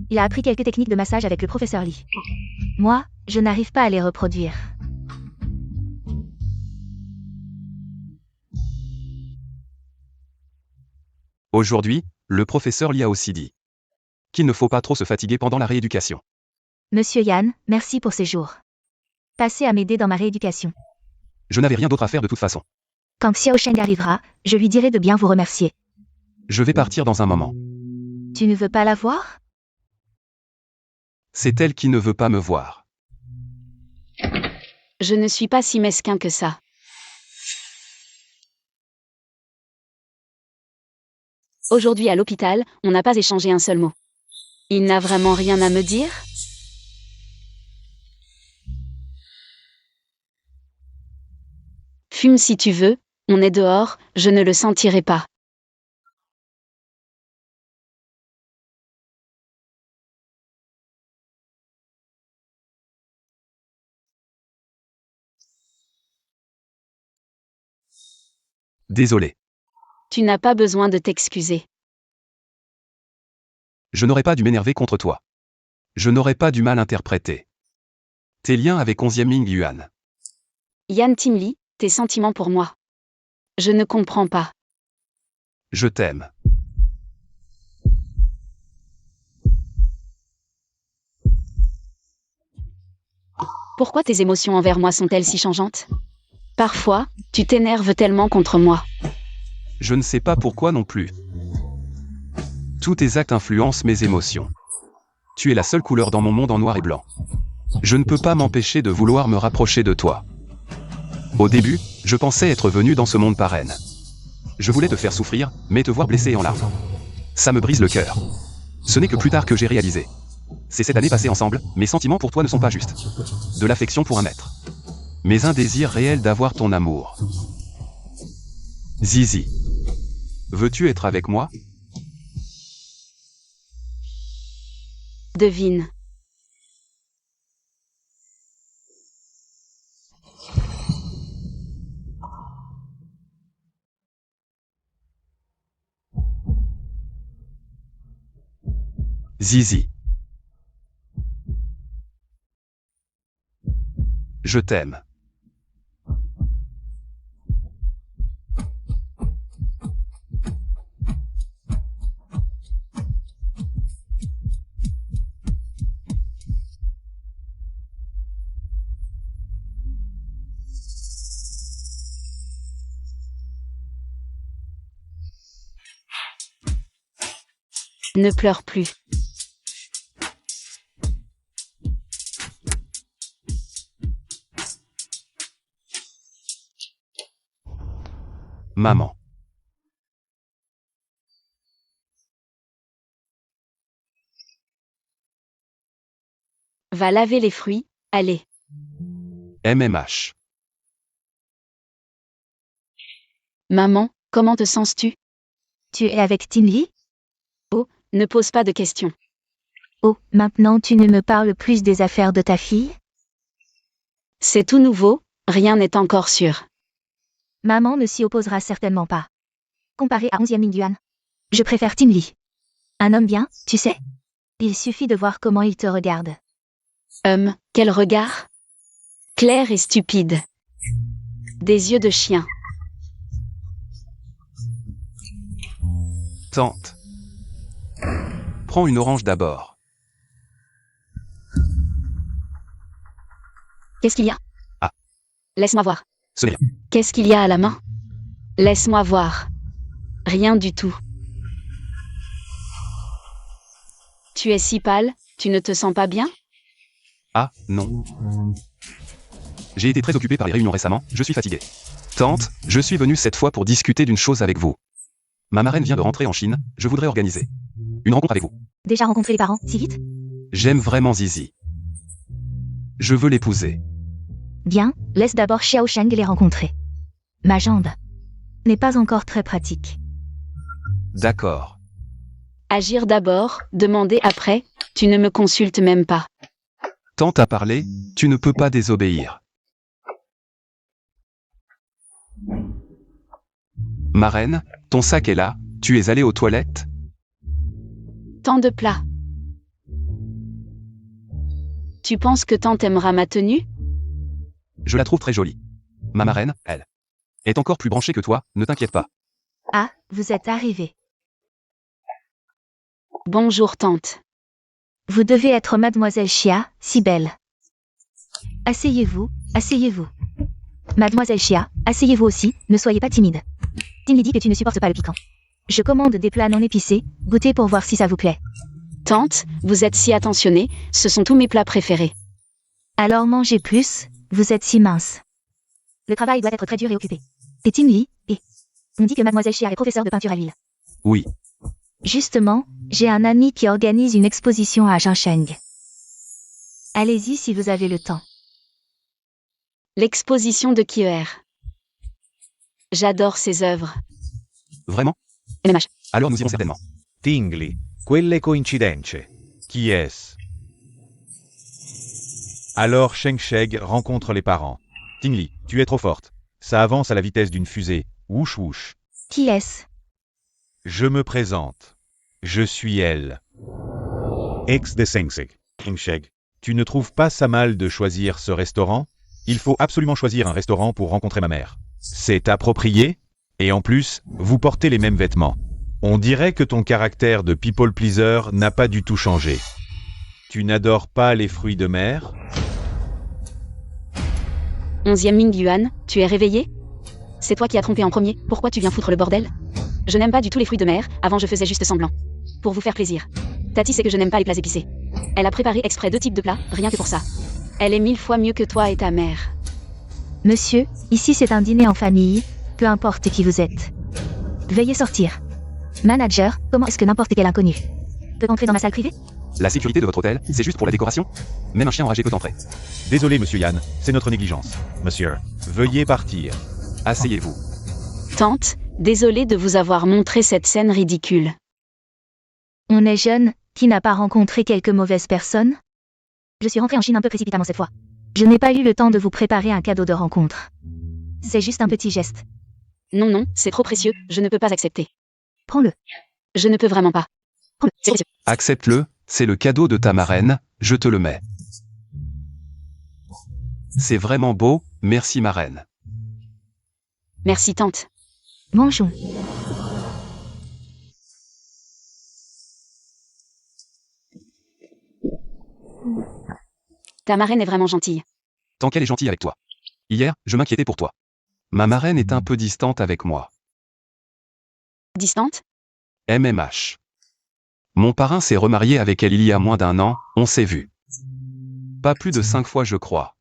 Il a appris quelques techniques de massage avec le professeur Li. Moi, je n'arrive pas à les reproduire. Aujourd'hui, le professeur Li a aussi dit qu'il ne faut pas trop se fatiguer pendant la rééducation. Monsieur Yan, merci pour ces jours. Passez à m'aider dans ma rééducation. Je n'avais rien d'autre à faire de toute façon. Quand Xiao Sheng arrivera, je lui dirai de bien vous remercier. Je vais partir dans un moment. Tu ne veux pas la voir? C'est elle qui ne veut pas me voir. Je ne suis pas si mesquin que ça. Aujourd'hui à l'hôpital, on n'a pas échangé un seul mot. Il n'a vraiment rien à me dire? Fume si tu veux, on est dehors, je ne le sentirai pas. Désolé. Tu n'as pas besoin de t'excuser. Je n'aurais pas dû m'énerver contre toi. Je n'aurais pas dû mal interpréter tes liens avec 11e Ming Yuan. Yan Tingli, tes sentiments pour moi. Je ne comprends pas. Je t'aime. Pourquoi tes émotions envers moi sont-elles si changeantes? Parfois, tu t'énerves tellement contre moi. Je ne sais pas pourquoi non plus. Tous tes actes influencent mes émotions. Tu es la seule couleur dans mon monde en noir et blanc. Je ne peux pas m'empêcher de vouloir me rapprocher de toi. Au début, je pensais être venu dans ce monde par haine. Je voulais te faire souffrir, mais te voir blessé et en larmes. Ça me brise le cœur. Ce n'est que plus tard que j'ai réalisé. C'est cette année passée ensemble, mes sentiments pour toi ne sont pas justes. De l'affection pour un maître. Mais un désir réel d'avoir ton amour. Zizi. Veux-tu être avec moi? Devine. Zizi. Je t'aime. Ne pleure plus. Maman. Va laver les fruits, allez. MMH. Maman, comment te sens-tu? Tu es avec Tinley? Ne pose pas de questions. Oh, maintenant tu ne me parles plus des affaires de ta fille? C'est tout nouveau, rien n'est encore sûr. Maman ne s'y opposera certainement pas. Comparé à 11e Mingyuan, je préfère Tinley. Un homme bien, tu sais. Il suffit de voir comment il te regarde. Quel regard? Clair et stupide. Des yeux de chien. Tante. Prends une orange d'abord. Qu'est-ce qu'il y a? Ah. Laisse-moi voir. Ce n'est rien. Qu'est-ce qu'il y a à la main? Laisse-moi voir. Rien du tout. Tu es si pâle, tu ne te sens pas bien? Ah, non. J'ai été très occupé par les réunions récemment, je suis fatigué. Tante, je suis venu cette fois pour discuter d'une chose avec vous. Ma marraine vient de rentrer en Chine, je voudrais organiser une rencontre avec vous. Déjà rencontré les parents, si vite? J'aime vraiment Zizi. Je veux l'épouser. Bien, laisse d'abord Xiao Sheng les rencontrer. Ma jambe n'est pas encore très pratique. D'accord. Agir d'abord, demander après, tu ne me consultes même pas. Tante a parlé, tu ne peux pas désobéir. Marraine, ton sac est là, tu es allée aux toilettes? Tant de plats. Tu penses que tante aimera ma tenue? Je la trouve très jolie. Ma marraine, elle, est encore plus branchée que toi, ne t'inquiète pas. Ah, vous êtes arrivé. Bonjour tante. Vous devez être Mademoiselle Chia, si belle. Asseyez-vous, asseyez-vous. Mademoiselle Chia, asseyez-vous aussi, ne soyez pas timide. Tinley dit que tu ne supportes pas le piquant. Je commande des plats non épicés, goûtez pour voir si ça vous plaît. Tante, vous êtes si attentionnée, ce sont tous mes plats préférés. Alors mangez plus, vous êtes si mince. Le travail doit être très dur et occupé. Et Tinley, on dit que Mademoiselle Chia est professeure de peinture à l'huile. Oui. Justement, j'ai un ami qui organise une exposition à Zhangsheng. Allez-y si vous avez le temps. L'exposition de Kier. J'adore ses œuvres. Vraiment? MMH. Alors nous irons certainement. Tingley, quelle coïncidence. Qui est-ce? Alors Sheng Sheng rencontre les parents. Tingley, tu es trop forte. Ça avance à la vitesse d'une fusée. Wouch wouch. Qui est-ce? Je me présente. Je suis elle. Ex de Sheng Sheng. Sheng Sheng, tu ne trouves pas ça mal de choisir ce restaurant? Il faut absolument choisir un restaurant pour rencontrer ma mère. C'est approprié? Et en plus, vous portez les mêmes vêtements. On dirait que ton caractère de people pleaser n'a pas du tout changé. Tu n'adores pas les fruits de mer? 11e Mingyuan, tu es réveillé? C'est toi qui as trompé en premier, pourquoi tu viens foutre le bordel? Je n'aime pas du tout les fruits de mer, avant je faisais juste semblant. Pour vous faire plaisir. Tati sait que je n'aime pas les plats épicés. Elle a préparé exprès 2 types de plats, rien que pour ça. Elle est 1000 fois mieux que toi et ta mère. Monsieur, ici c'est un dîner en famille, peu importe qui vous êtes. Veuillez sortir. Manager, comment est-ce que n'importe quel inconnu peut entrer dans ma salle privée? La sécurité de votre hôtel, c'est juste pour la décoration? Même un chien enragé peut entrer. Désolé, monsieur Yann, c'est notre négligence. Monsieur, veuillez partir. Asseyez-vous. Tante, désolée de vous avoir montré cette scène ridicule. On est jeune, qui n'a pas rencontré quelques mauvaises personnes? Je suis rentrée en Chine un peu précipitamment cette fois. Je n'ai pas eu le temps de vous préparer un cadeau de rencontre. C'est juste un petit geste. Non, non, c'est trop précieux, je ne peux pas accepter. Prends-le. Je ne peux vraiment pas. Prends-le, c'est précieux. Accepte-le, c'est le cadeau de ta marraine, je te le mets. C'est vraiment beau, merci marraine. Merci tante. Mangeons. Ta marraine est vraiment gentille. Tant qu'elle est gentille avec toi. Hier, je m'inquiétais pour toi. Ma marraine est un peu distante avec moi. Distante? MMH. Mon parrain s'est remarié avec elle il y a moins d'1 an, on s'est vu. Pas plus de 5 fois je crois.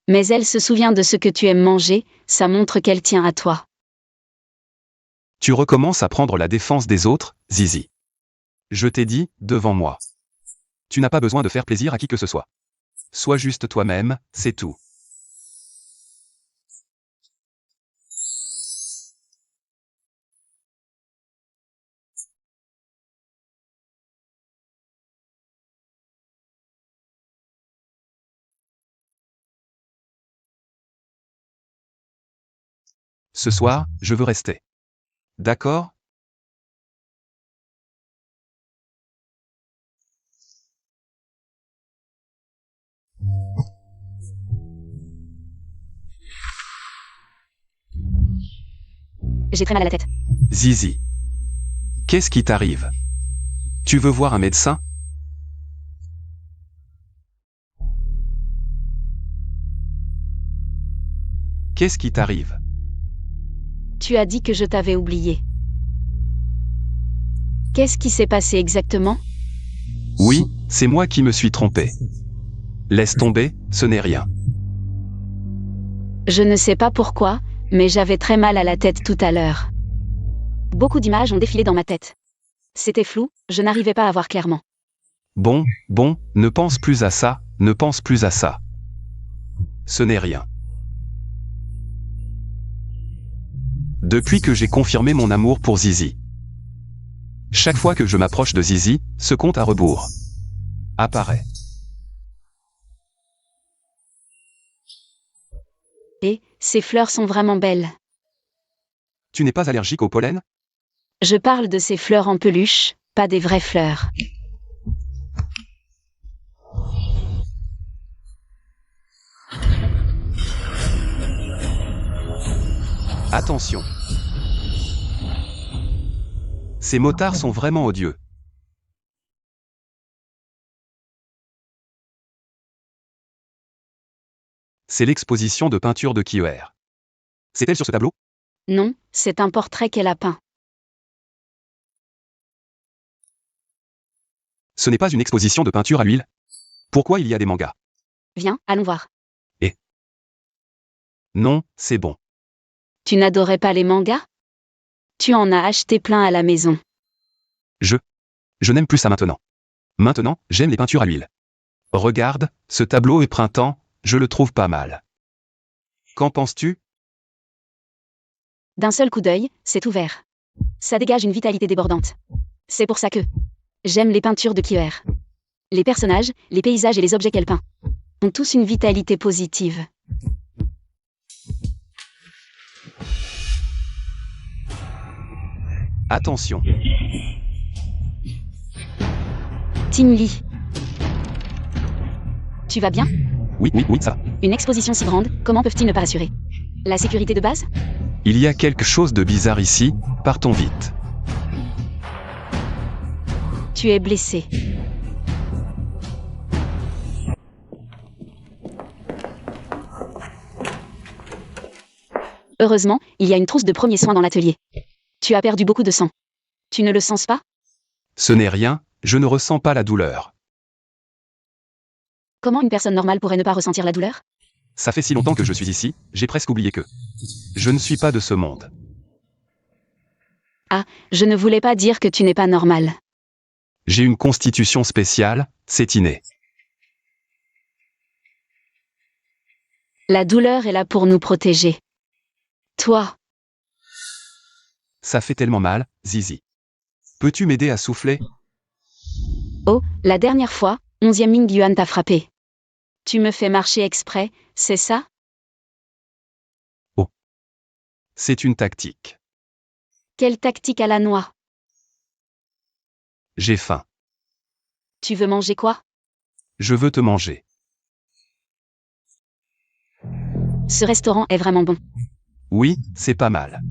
Mais elle se souvient de ce que tu aimes manger, ça montre qu'elle tient à toi. Tu recommences à prendre la défense des autres, Zizi. Je t'ai dit, devant moi. Tu n'as pas besoin de faire plaisir à qui que ce soit. Sois juste toi-même, c'est tout. Ce soir, je veux rester. D'accord? J'ai très mal à la tête. Zizi. Qu'est-ce qui t'arrive? Tu veux voir un médecin? Qu'est-ce qui t'arrive? Tu as dit que je t'avais oublié. Qu'est-ce qui s'est passé exactement? Oui, c'est moi qui me suis trompé. Laisse tomber, ce n'est rien. Je ne sais pas pourquoi, mais j'avais très mal à la tête tout à l'heure. Beaucoup d'images ont défilé dans ma tête. C'était flou, je n'arrivais pas à voir clairement. Bon, ne pense plus à ça, ne pense plus à ça. Ce n'est rien. Depuis que j'ai confirmé mon amour pour Zizi. Chaque fois que je m'approche de Zizi, ce compte à rebours apparaît. Et, ces fleurs sont vraiment belles. Tu n'es pas allergique au pollen? Je parle de ces fleurs en peluche, pas des vraies fleurs. Attention. Ces motards sont vraiment odieux. C'est l'exposition de peinture de Kiewer. C'est elle sur ce tableau? Non, c'est un portrait qu'elle a peint. Ce n'est pas une exposition de peinture à l'huile. Pourquoi il y a des mangas? Viens, allons voir. Non, c'est bon. Tu n'adorais pas les mangas? Tu en as acheté plein à la maison. Je n'aime plus ça maintenant. Maintenant, j'aime les peintures à l'huile. Regarde, ce tableau est printemps, je le trouve pas mal. Qu'en penses-tu? D'un seul coup d'œil, c'est ouvert. Ça dégage une vitalité débordante. C'est pour ça que j'aime les peintures de Kiewer. Les personnages, les paysages et les objets qu'elle peint ont tous une vitalité positive. Attention. Tim Lee. Tu vas bien? Oui, ça. Une exposition si grande, comment peuvent-ils ne pas assurer la sécurité de base? Il y a quelque chose de bizarre ici, partons vite. Tu es blessé. Heureusement, il y a une trousse de premiers soins dans l'atelier. Tu as perdu beaucoup de sang. Tu ne le sens pas? Ce n'est rien, je ne ressens pas la douleur. Comment une personne normale pourrait ne pas ressentir la douleur? Ça fait si longtemps que je suis ici, j'ai presque oublié que je ne suis pas de ce monde. Ah, je ne voulais pas dire que tu n'es pas normal. J'ai une constitution spéciale, c'est inné. La douleur est là pour nous protéger. Toi, Ça fait tellement mal, Zizi. Peux-tu m'aider à souffler? oh, la dernière fois, 11e Ming Yuan t'a frappé. Tu me fais marcher exprès, c'est ça? C'est une tactique. Quelle tactique à la noix? J'ai faim. Tu veux manger quoi? Je veux te manger. Ce restaurant est vraiment bon. Oui, c'est pas mal.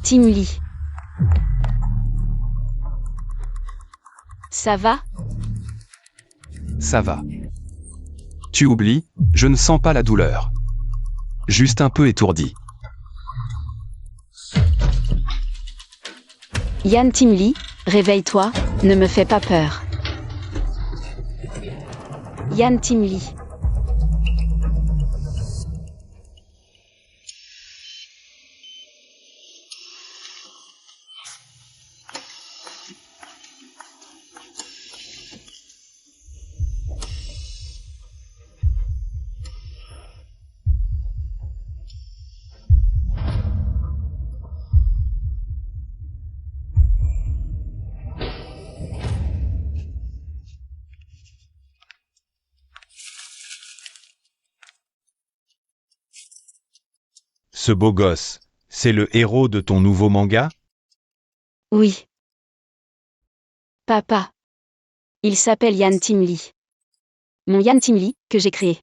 Tim Lee. Ça va? Ça va. Tu oublies, je ne sens pas la douleur. Juste un peu étourdi. Yan Timli, réveille-toi, ne me fais pas peur. Yan Timli. Ce beau gosse, c'est le héros de ton nouveau manga? Oui. Papa. Il s'appelle Yan Timli. Mon Yan Timli, que j'ai créé.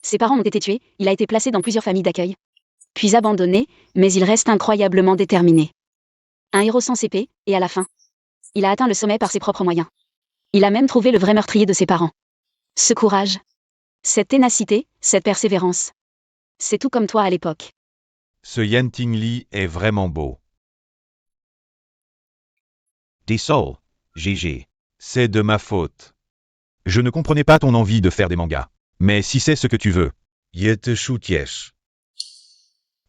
Ses parents ont été tués, il a été placé dans plusieurs familles d'accueil. Puis abandonné, mais il reste incroyablement déterminé. Un héros sans épée, et à la fin, il a atteint le sommet par ses propres moyens. Il a même trouvé le vrai meurtrier de ses parents. Ce courage, cette ténacité, cette persévérance. C'est tout comme toi à l'époque. Ce Yan Tingli est vraiment beau. Désolé, GG. C'est de ma faute. Je ne comprenais pas ton envie de faire des mangas. Mais si c'est ce que tu veux, Yete Choutiesh.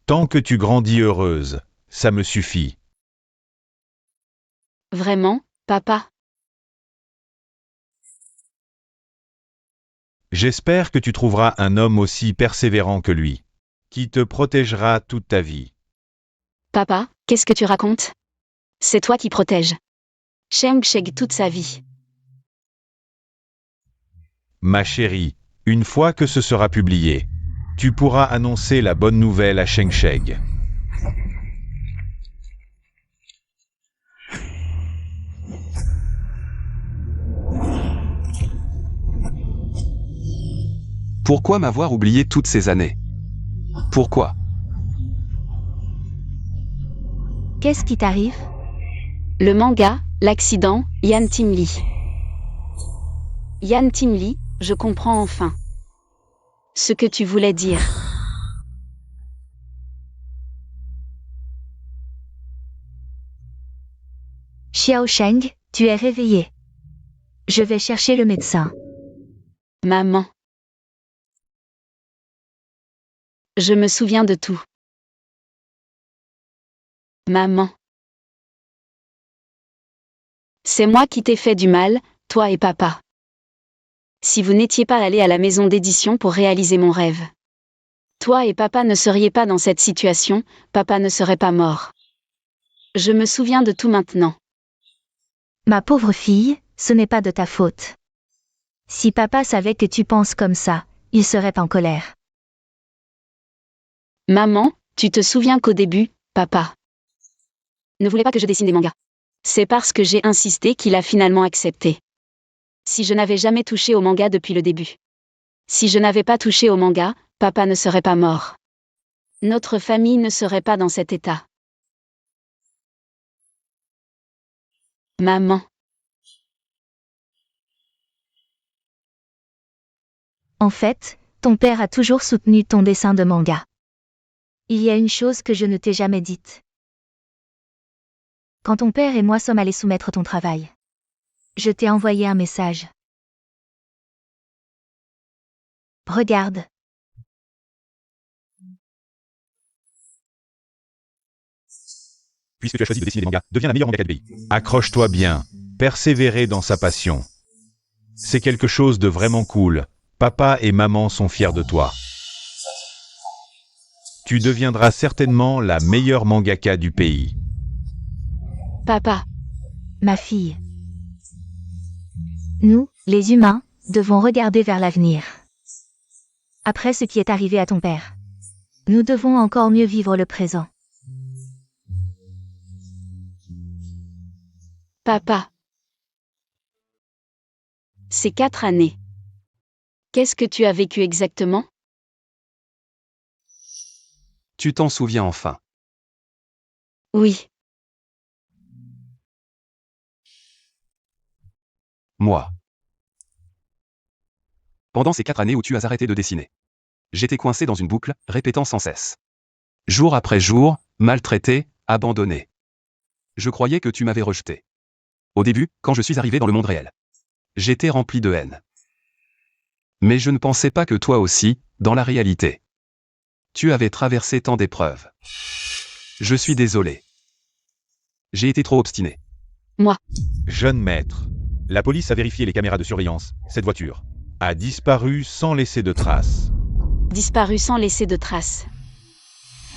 Tant que tu grandis heureuse, ça me suffit. Vraiment, papa? J'espère que tu trouveras un homme aussi persévérant que lui, qui te protégera toute ta vie. Papa, qu'est-ce que tu racontes? C'est toi qui protèges Sheng Sheg toute sa vie. Ma chérie, une fois que ce sera publié, tu pourras annoncer la bonne nouvelle à Sheng Sheg. Pourquoi m'avoir oublié toutes ces années? Pourquoi? Qu'est-ce qui t'arrive? Le manga, l'accident, Yan Timli. Yan Timli, je comprends enfin. Ce que tu voulais dire. Xiao Sheng, tu es réveillé. Je vais chercher le médecin. Maman. Je me souviens de tout. Maman. C'est moi qui t'ai fait du mal, toi et papa. Si vous n'étiez pas allés à la maison d'édition pour réaliser mon rêve. Toi et papa ne seriez pas dans cette situation, papa ne serait pas mort. Je me souviens de tout maintenant. Ma pauvre fille, ce n'est pas de ta faute. Si papa savait que tu penses comme ça, il serait en colère. Maman, tu te souviens qu'au début, papa ne voulait pas que je dessine des mangas. C'est parce que j'ai insisté qu'il a finalement accepté. Si je n'avais jamais touché au manga depuis le début. Si je n'avais pas touché au manga, papa ne serait pas mort. Notre famille ne serait pas dans cet état. Maman. En fait, ton père a toujours soutenu ton dessin de manga. Il y a une chose que je ne t'ai jamais dite. Quand ton père et moi sommes allés soumettre ton travail, je t'ai envoyé un message. Regarde. Puisque tu as choisi de dessiner des mangas, deviens la meilleure mangaka du pays. Accroche-toi bien. Persévérer dans sa passion. C'est quelque chose de vraiment cool. Papa et maman sont fiers de toi. Tu deviendras certainement la meilleure mangaka du pays. Papa. Ma fille. Nous, les humains, devons regarder vers l'avenir. Après ce qui est arrivé à ton père, nous devons encore mieux vivre le présent. Papa. Ces 4 années. Qu'est-ce que tu as vécu exactement? Tu t'en souviens enfin. Oui. Moi. Pendant ces 4 années où tu as arrêté de dessiner. J'étais coincé dans une boucle, répétant sans cesse. Jour après jour, maltraité, abandonné. Je croyais que tu m'avais rejeté. Au début, quand je suis arrivé dans le monde réel. J'étais rempli de haine. Mais je ne pensais pas que toi aussi, dans la réalité. Tu avais traversé tant d'épreuves. Je suis désolé. J'ai été trop obstiné. Jeune maître, la police a vérifié les caméras de surveillance. Cette voiture a disparu sans laisser de traces. Disparu sans laisser de traces.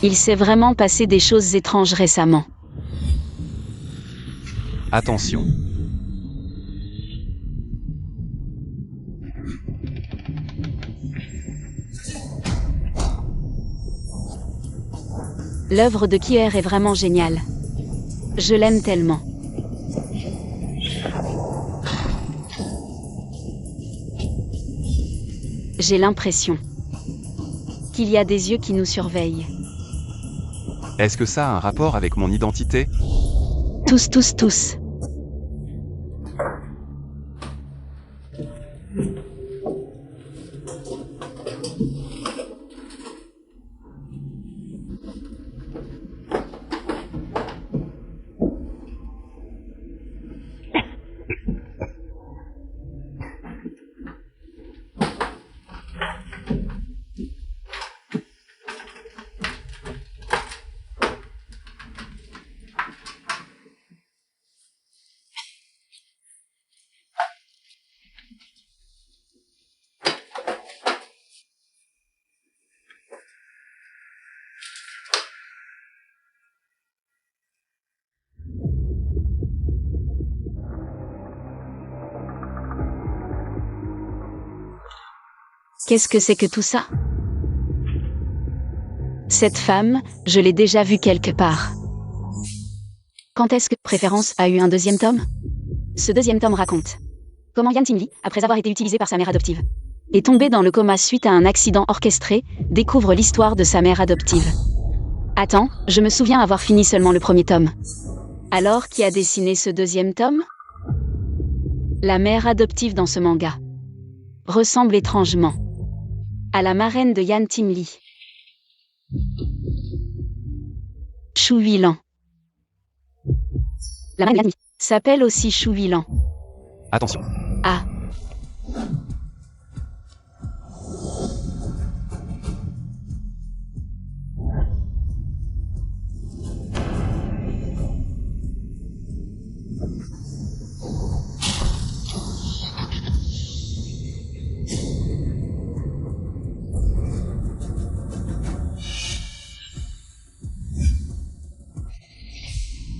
Il s'est vraiment passé des choses étranges récemment. Attention. L'œuvre de Kier est vraiment géniale. Je l'aime tellement. J'ai l'impression qu'il y a des yeux qui nous surveillent. Est-ce que ça a un rapport avec mon identité? Tous. Qu'est-ce que c'est que tout ça? Cette femme, je l'ai déjà vue quelque part. Quand est-ce que Préférence a eu un deuxième tome? Ce deuxième tome raconte comment Yan Ting-li, après avoir été utilisé par sa mère adoptive, est tombé dans le coma suite à un accident orchestré, découvre l'histoire de sa mère adoptive. Attends, je me souviens avoir fini seulement le premier tome. Alors, qui a dessiné ce deuxième tome? La mère adoptive dans ce manga ressemble étrangement à la marraine de Yan Ting-li. Shu Huilan. La marraine de Yan Ting-li s'appelle aussi Shu Huilan. Attention. Ah.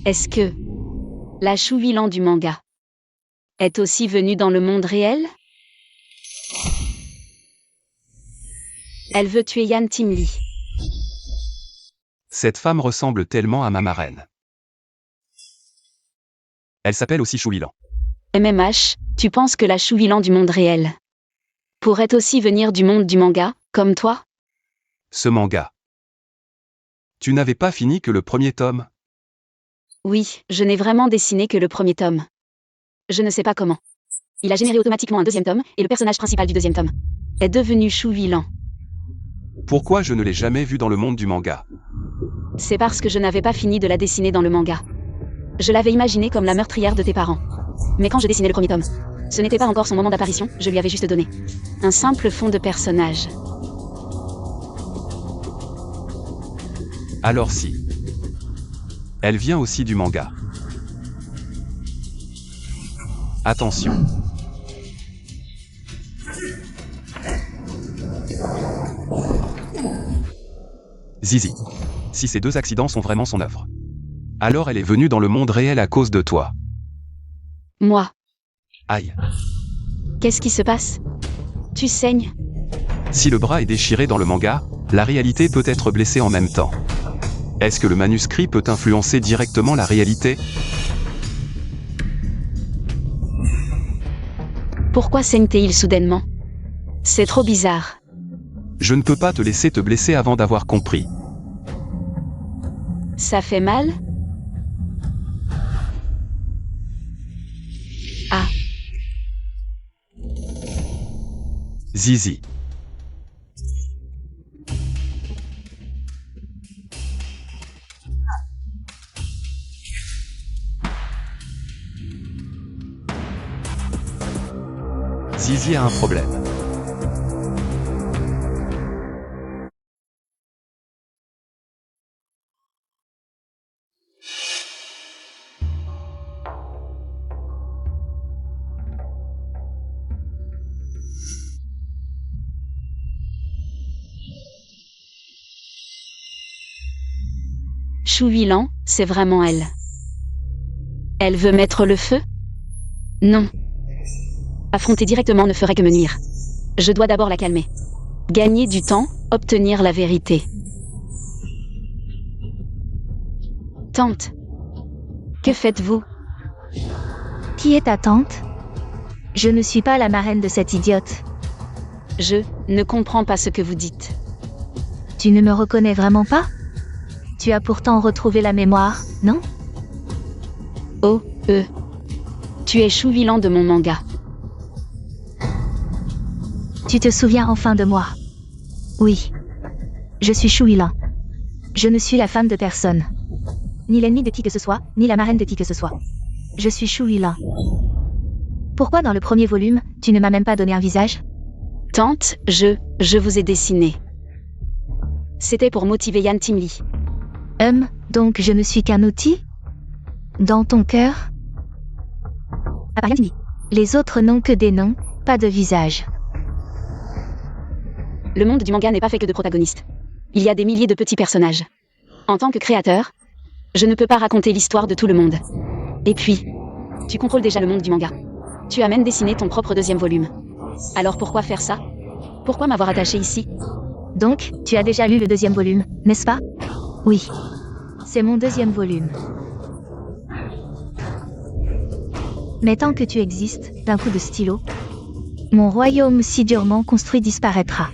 Est-ce que la Shu Huilan du manga est aussi venue dans le monde réel? Elle veut tuer Yan Ting-li. Cette femme ressemble tellement à ma marraine. Elle s'appelle aussi Shu Huilan. MMH, tu penses que la Shu Huilan du monde réel pourrait aussi venir du monde du manga, comme toi? Ce manga. Tu n'avais pas fini que le premier tome? Oui, je n'ai vraiment dessiné que le premier tome. Je ne sais pas comment. Il a généré automatiquement un deuxième tome, et le personnage principal du deuxième tome est devenu Shu Huilan. Pourquoi je ne l'ai jamais vu dans le monde du manga? C'est parce que je n'avais pas fini de la dessiner dans le manga. Je l'avais imaginée comme la meurtrière de tes parents. Mais quand je dessinais le premier tome, ce n'était pas encore son moment d'apparition, je lui avais juste donné un simple fond de personnage. Alors si. Elle vient aussi du manga. Attention. Zizi. Si ces deux accidents sont vraiment son œuvre, alors elle est venue dans le monde réel à cause de toi. Moi. Aïe. Qu'est-ce qui se passe? Tu saignes? Si le bras est déchiré dans le manga, la réalité peut être blessée en même temps. Est-ce que le manuscrit peut influencer directement la réalité? Pourquoi saigne-t-il soudainement? C'est trop bizarre. Je ne peux pas te laisser te blesser avant d'avoir compris. Ça fait mal? Ah. Zizi. Zizi a un problème. Chou Huilan, c'est vraiment elle. Elle veut mettre le feu? Non. Affronter directement ne ferait que me nuire. Je dois d'abord la calmer. Gagner du temps, obtenir la vérité. Tante. Que faites-vous? Qui est ta tante? Je ne suis pas la marraine de cette idiote. Je ne comprends pas ce que vous dites. Tu ne me reconnais vraiment pas? Tu as pourtant retrouvé la mémoire, non? Oh, tu es Chou Huilan de mon manga. Tu te souviens enfin de moi? Oui. Je suis Chou Huilan. Je ne suis la femme de personne. Ni l'ennemi de qui que ce soit, ni la marraine de qui que ce soit. Je suis Chou Huilan. Pourquoi dans le premier volume, tu ne m'as même pas donné un visage? Tante, je vous ai dessiné. C'était pour motiver Yan Timli. Donc je ne suis qu'un outil? Dans ton cœur? À part Yan Timli. Les autres n'ont que des noms, pas de visage. Le monde du manga n'est pas fait que de protagonistes. Il y a des milliers de petits personnages. En tant que créateur, je ne peux pas raconter l'histoire de tout le monde. Et puis, tu contrôles déjà le monde du manga. Tu as même dessiné ton propre deuxième volume. Alors pourquoi faire ça? Pourquoi m'avoir attaché ici? Donc, tu as déjà lu le deuxième volume, n'est-ce pas? Oui. C'est mon deuxième volume. Mais tant que tu existes, d'un coup de stylo, mon royaume si durement construit disparaîtra.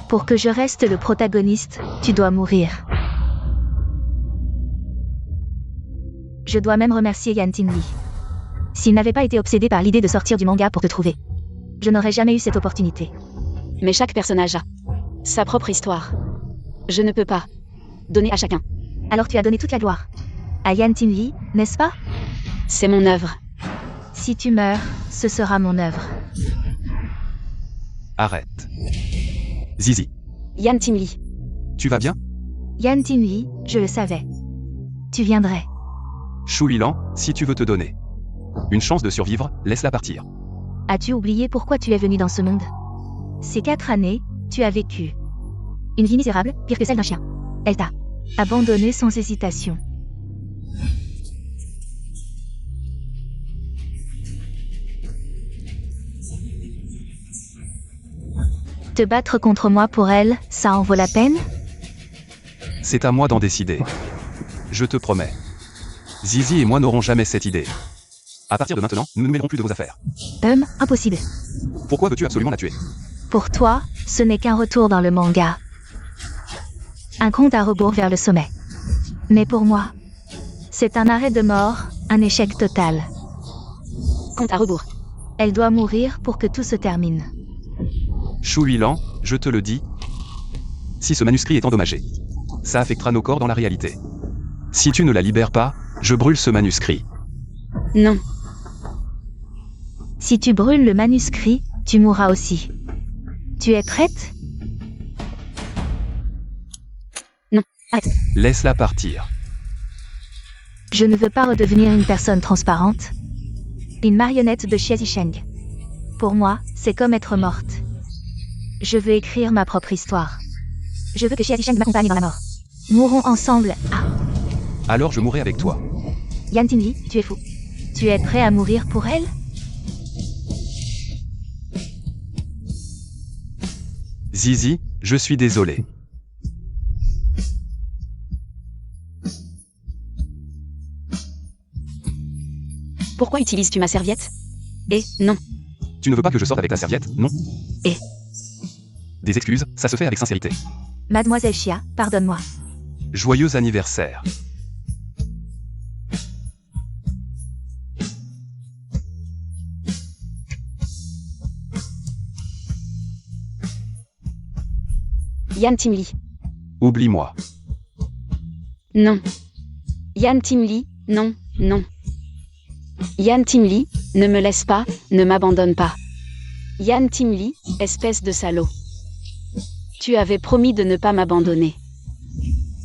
Pour que je reste le protagoniste, tu dois mourir. Je dois même remercier Yan Timli. S'il n'avait pas été obsédé par l'idée de sortir du manga pour te trouver, je n'aurais jamais eu cette opportunité. Mais chaque personnage a sa propre histoire. Je ne peux pas donner à chacun. Alors tu as donné toute la gloire à Yan Timli, n'est-ce pas? C'est mon œuvre. Si tu meurs, ce sera mon œuvre. Arrête. Zizi. Yan Timli. Tu vas bien? Yan Timli, je le savais. Tu viendrais. Chou Huilan, si tu veux te donner une chance de survivre, laisse-la partir. As-tu oublié pourquoi tu es venu dans ce monde? Ces 4 années, tu as vécu une vie misérable, pire que celle d'un chien. Elle t'a abandonné sans hésitation. Te battre contre moi pour elle, ça en vaut la peine? C'est à moi d'en décider. Je te promets. Zizi et moi n'aurons jamais cette idée. À partir de maintenant, nous ne mêlerons plus de vos affaires. Impossible. Pourquoi veux-tu absolument la tuer? Pour toi, ce n'est qu'un retour dans le manga. Un compte à rebours vers le sommet. Mais pour moi, c'est un arrêt de mort, un échec total. Compte à rebours. Elle doit mourir pour que tout se termine. Chou Huilan, je te le dis. Si ce manuscrit est endommagé, ça affectera nos corps dans la réalité. Si tu ne la libères pas, je brûle ce manuscrit. Non. Si tu brûles le manuscrit, tu mourras aussi. Tu es prête? Non, arrête. Laisse-la partir. Je ne veux pas redevenir une personne transparente. Une marionnette de Xie Zisheng. Pour moi, c'est comme être morte. Je veux écrire ma propre histoire. Je veux que Xie Zisheng m'accompagne dans la mort. Mourons ensemble. Alors je mourrai avec toi. Yan Timli, tu es fou. Tu es prêt à mourir pour elle? Zizi, je suis désolé. Pourquoi utilises-tu ma serviette? Non. Tu ne veux pas que je sorte avec ta serviette, non? Des excuses, ça se fait avec sincérité. Mademoiselle Chia, pardonne-moi. Joyeux anniversaire. Yann Timli. Oublie-moi. Non. Yann Timli, non, non. Yann Timli, ne me laisse pas, ne m'abandonne pas. Yann Timli, espèce de salaud. Tu avais promis de ne pas m'abandonner.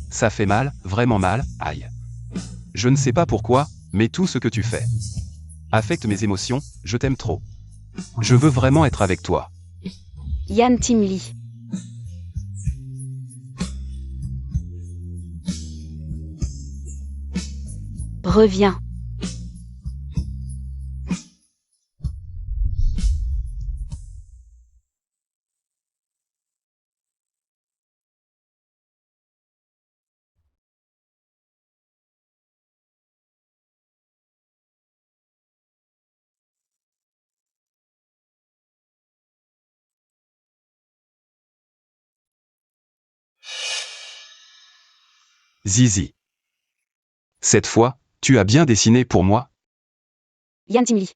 Ça fait mal, vraiment mal, aïe. Je ne sais pas pourquoi, mais tout ce que tu fais affecte mes émotions, je t'aime trop. Je veux vraiment être avec toi. Yann Timli. Reviens. Zizi. Cette fois, tu as bien dessiné pour moi? Yann Timli.